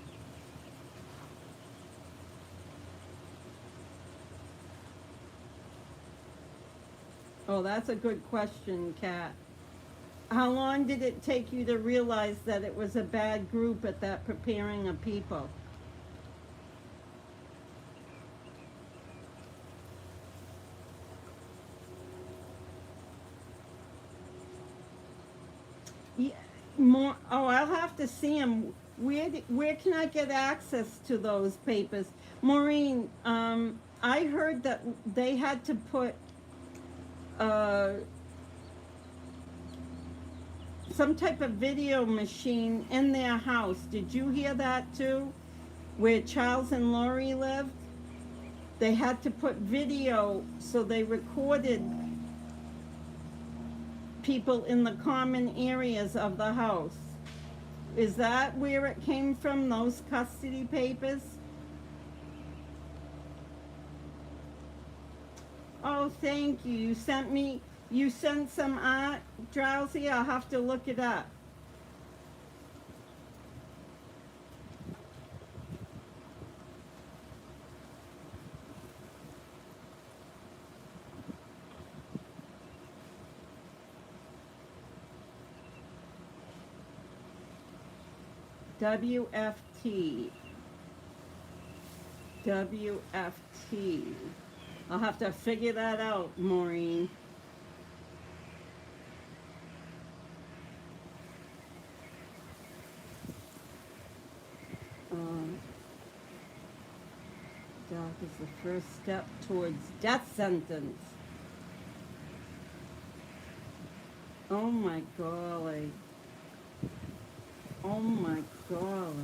Oh, that's a good question, Kat. How long did it take you to realize that it was a bad group at that preparing of people? Yeah, I'll have to see them. Where can I get access to those papers? Maureen, I heard that they had to put some type of video machine in their house. Did you hear that too? Where Charles and Lori lived? They had to put video, so they recorded people in the common areas of the house. Is that where it came from, those custody papers? Oh, thank you. You sent some art, Drowsy? I'll have to look it up. WFT. I'll have to figure that out, Maureen. talk is the first step towards death sentence. Oh my golly. Oh my golly.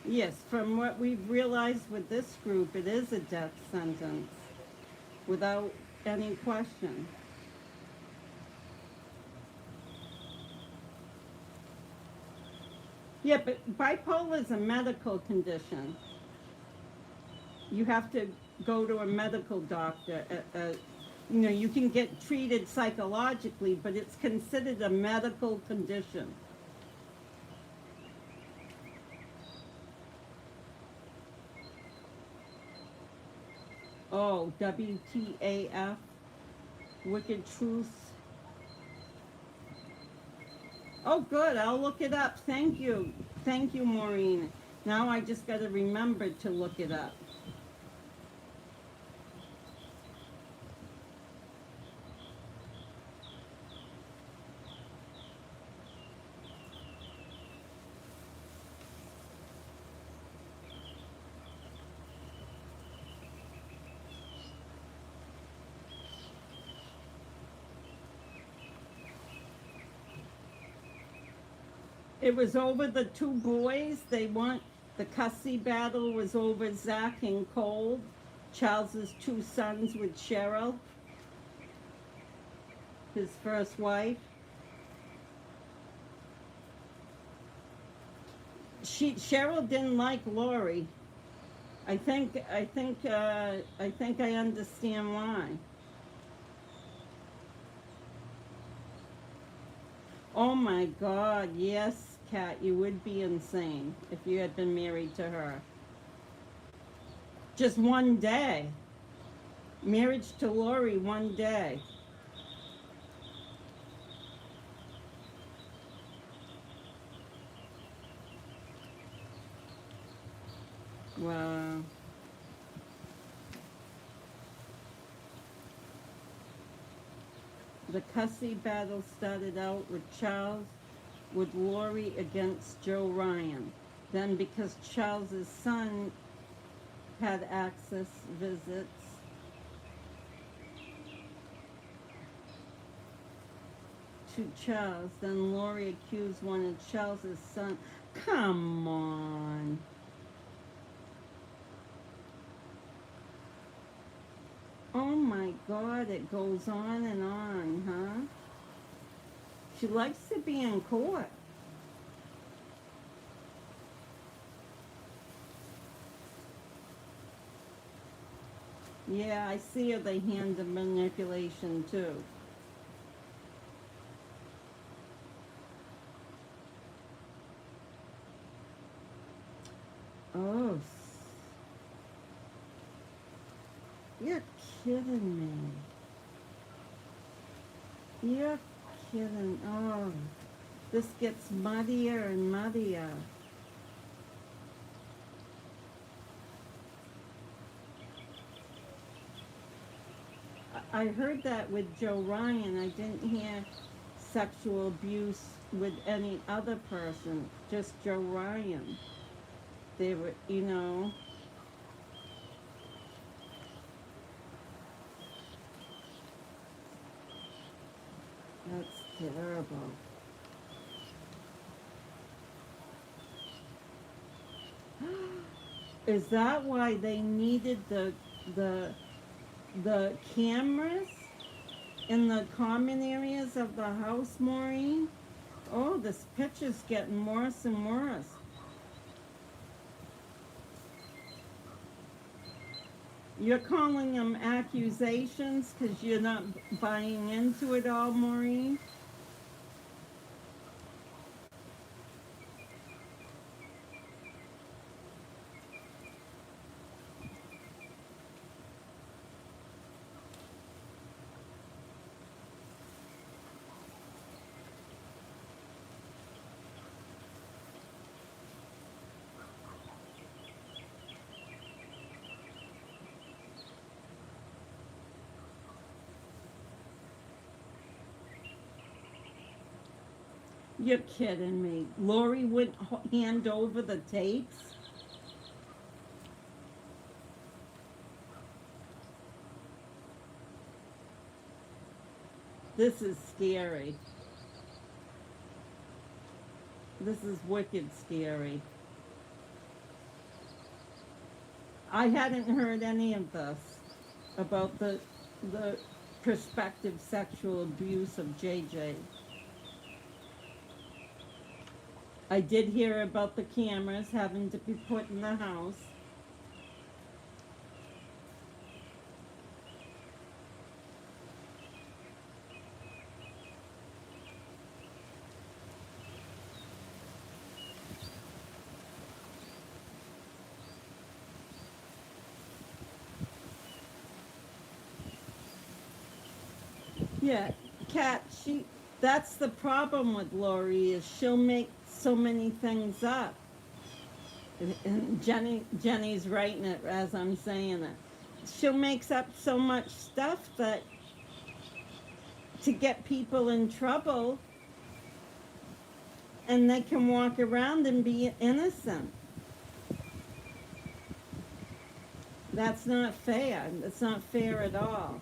Yes, from what we've realized with this group, it is a death sentence without any question. Yeah, but bipolar is a medical condition. You have to go to a medical doctor. You know, you can get treated psychologically, but it's considered a medical condition. Oh, WTAF, Wicked Truth. Oh, good, I'll look it up. Thank you. Thank you, Maureen. Now I just got to remember to look it up. It was over the two boys. The cussy battle was over Zach and Cole, Charles's two sons with Cheryl, his first wife. Cheryl didn't like Lori. I think I understand why. Oh my God, yes, Kat, you would be insane if you had been married to her. Just one day. Marriage to Lori, one day. Wow. The cussy battle started out with Charles with Lori against Joe Ryan. Then because Charles's son had access visits, to Charles, then Lori accused one of Charles's son. Come on. Oh my God, it goes on, huh? She likes to be in court. Yeah, I see her, the hand of manipulation too. Oh, you're kidding me. You're kidding. Oh, this gets muddier and muddier. I heard that with Joe Ryan. I didn't hear sexual abuse with any other person, just Joe Ryan. They were, you know. That's terrible. Is that why they needed the cameras in the common areas of the house, Maureen? Oh, this picture's getting worse and worse. You're calling them accusations because you're not buying into it all, Maureen? You're kidding me. Lori wouldn't hand over the tapes? This is scary. This is wicked scary. I hadn't heard any of this about the prospective sexual abuse of JJ. I did hear about the cameras having to be put in the house. Yeah, Kat, that's the problem with Lori is she'll make so many things up. And Jenny's writing it as I'm saying it. She'll make up so much stuff that to get people in trouble and they can walk around and be innocent. That's not fair. That's not fair at all.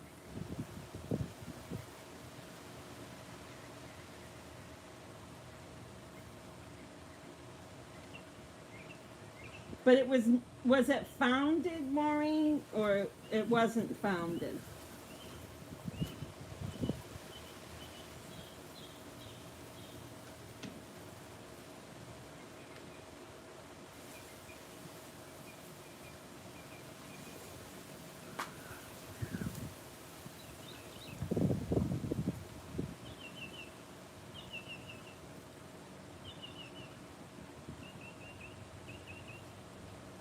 But it was it founded, Maureen, or it wasn't founded?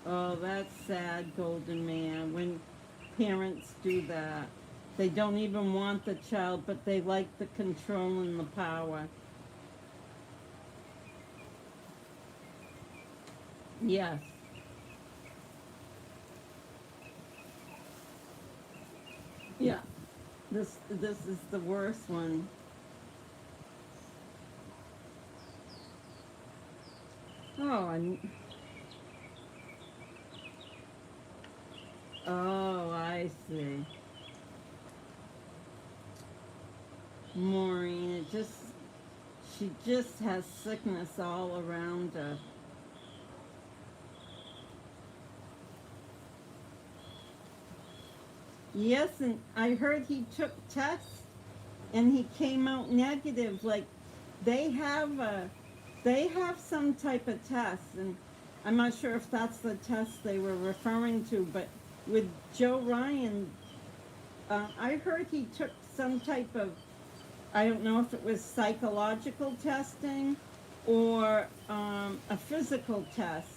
Oh, that's sad, Golden Man, when parents do that. They don't even want the child, but they like the control and the power. Yes. Yeah. This is the worst one. Oh, oh, I see. Maureen, she just has sickness all around her. Yes, and I heard he took tests and he came out negative. Like they have some type of test, and I'm not sure if that's the test they were referring to, but with Joe Ryan, I heard he took some type of, I don't know if it was psychological testing or a physical test,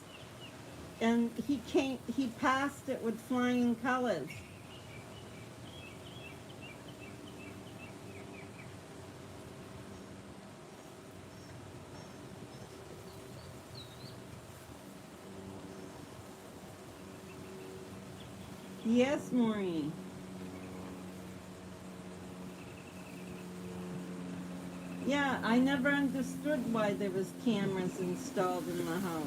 and he passed it with flying colors. Yes, Maureen. Yeah, I never understood why there was cameras installed in the house.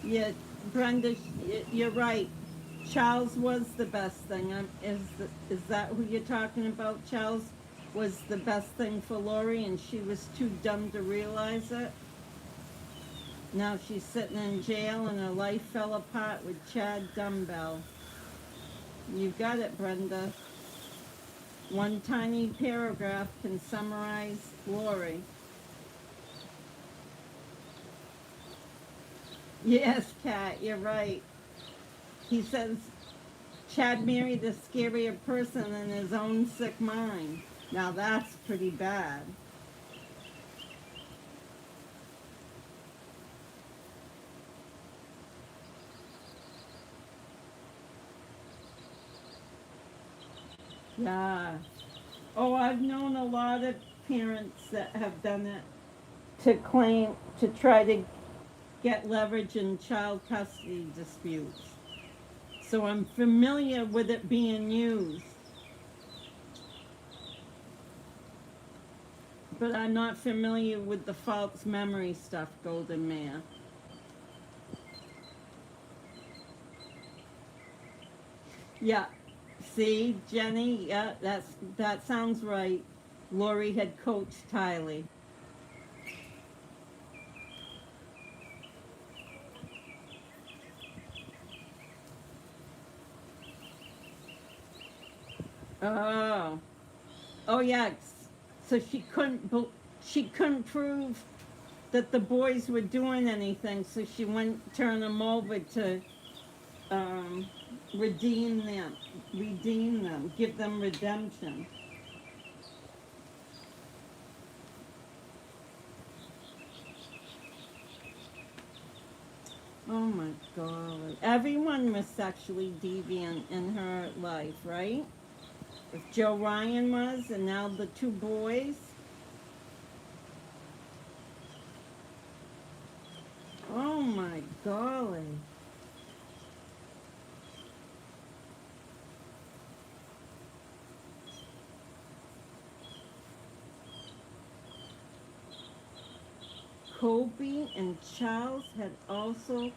Yeah, Brenda, you're right. Charles was the best thing. Is that who you're talking about? Charles was the best thing for Lori, and she was too dumb to realize it. Now she's sitting in jail and her life fell apart with Chad Dumbbell. You've got it, Brenda. One tiny paragraph can summarize Lori. Yes, Kat, you're right. He says Chad married a scarier person than his own sick mind. Now that's pretty bad. Yeah. Oh, I've known a lot of parents that have done it to try to get leverage in child custody disputes. So I'm familiar with it being used. But I'm not familiar with the false memory stuff, Golden Mare. Yeah. See, Jenny, yeah, that sounds right. Lori had coached Tylee. Oh. Oh yeah. So she couldn't prove that the boys were doing anything, so she went turn them over to um, redeem them, give them redemption. Oh my God. Everyone was sexually deviant in her life, right? If Joe Ryan was, and now the two boys. Oh my golly. Kobe and Charles had also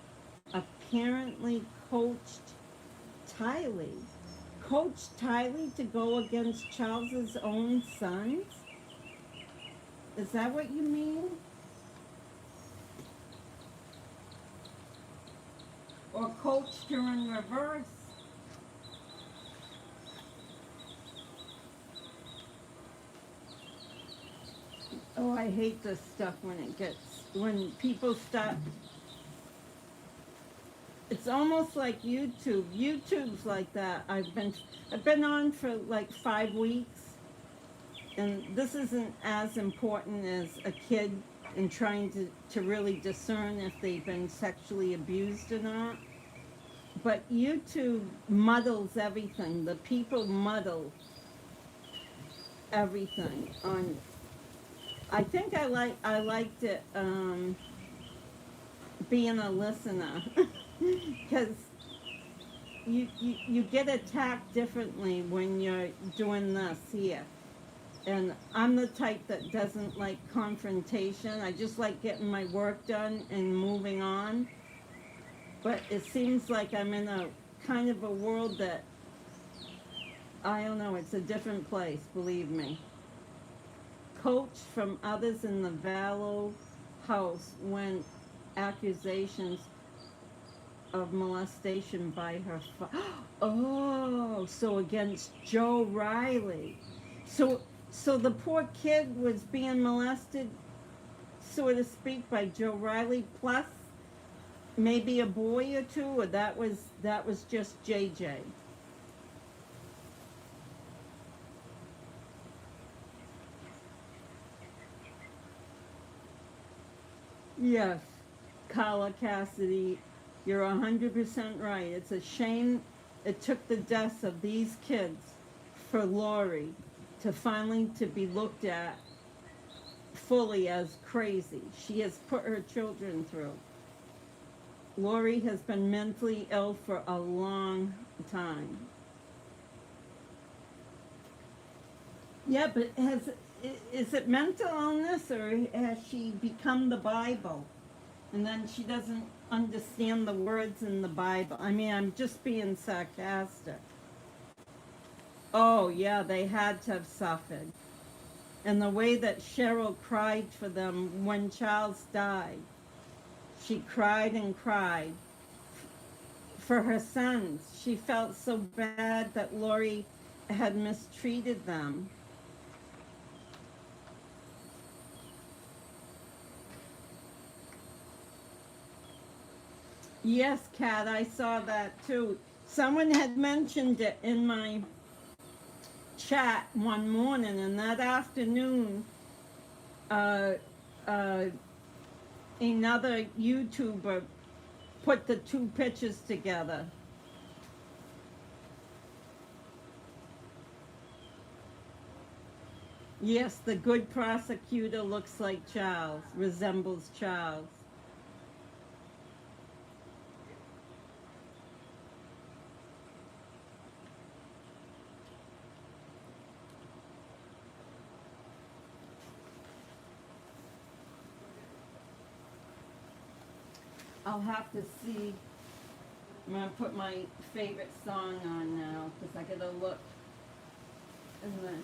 apparently coached Tylee. Coached Tylee to go against Charles's own sons? Is that what you mean? Or coached her in reverse? Oh, I hate this stuff when people start. It's almost like YouTube. YouTube's like that. I've been on for like 5 weeks, and this isn't as important as a kid and trying to really discern if they've been sexually abused or not. But YouTube muddles everything. The people muddle everything. I think I liked it being a listener because you get attacked differently when you're doing this here. And I'm the type that doesn't like confrontation. I just like getting my work done and moving on. But it seems like I'm in a kind of a world that, I don't know, it's a different place, believe me. Coach from others in the Vallow house when accusations of molestation by her oh, so against Joe Riley. So so the poor kid was being molested, so to speak, by Joe Riley plus maybe a boy or two, or that was just JJ. Yes, Carla Cassidy, you're 100% right. It's a shame it took the deaths of these kids for Lori to finally to be looked at fully as crazy. She has put her children through. Lori has been mentally ill for a long time. Yeah, but is it mental illness or has she become the Bible? And then she doesn't understand the words in the Bible. I mean, I'm just being sarcastic. Oh, yeah, they had to have suffered. And the way that Cheryl cried for them when Charles died, she cried and cried for her sons. She felt so bad that Lori had mistreated them. Yes, Kat, I saw that too. Someone had mentioned it in my chat one morning, and that afternoon, uh, uh, another YouTuber put the two pictures together. Yes, the good prosecutor looks like Charles, resembles Charles. I'll have to see I'm gonna put my favorite song on now, because I gotta look in the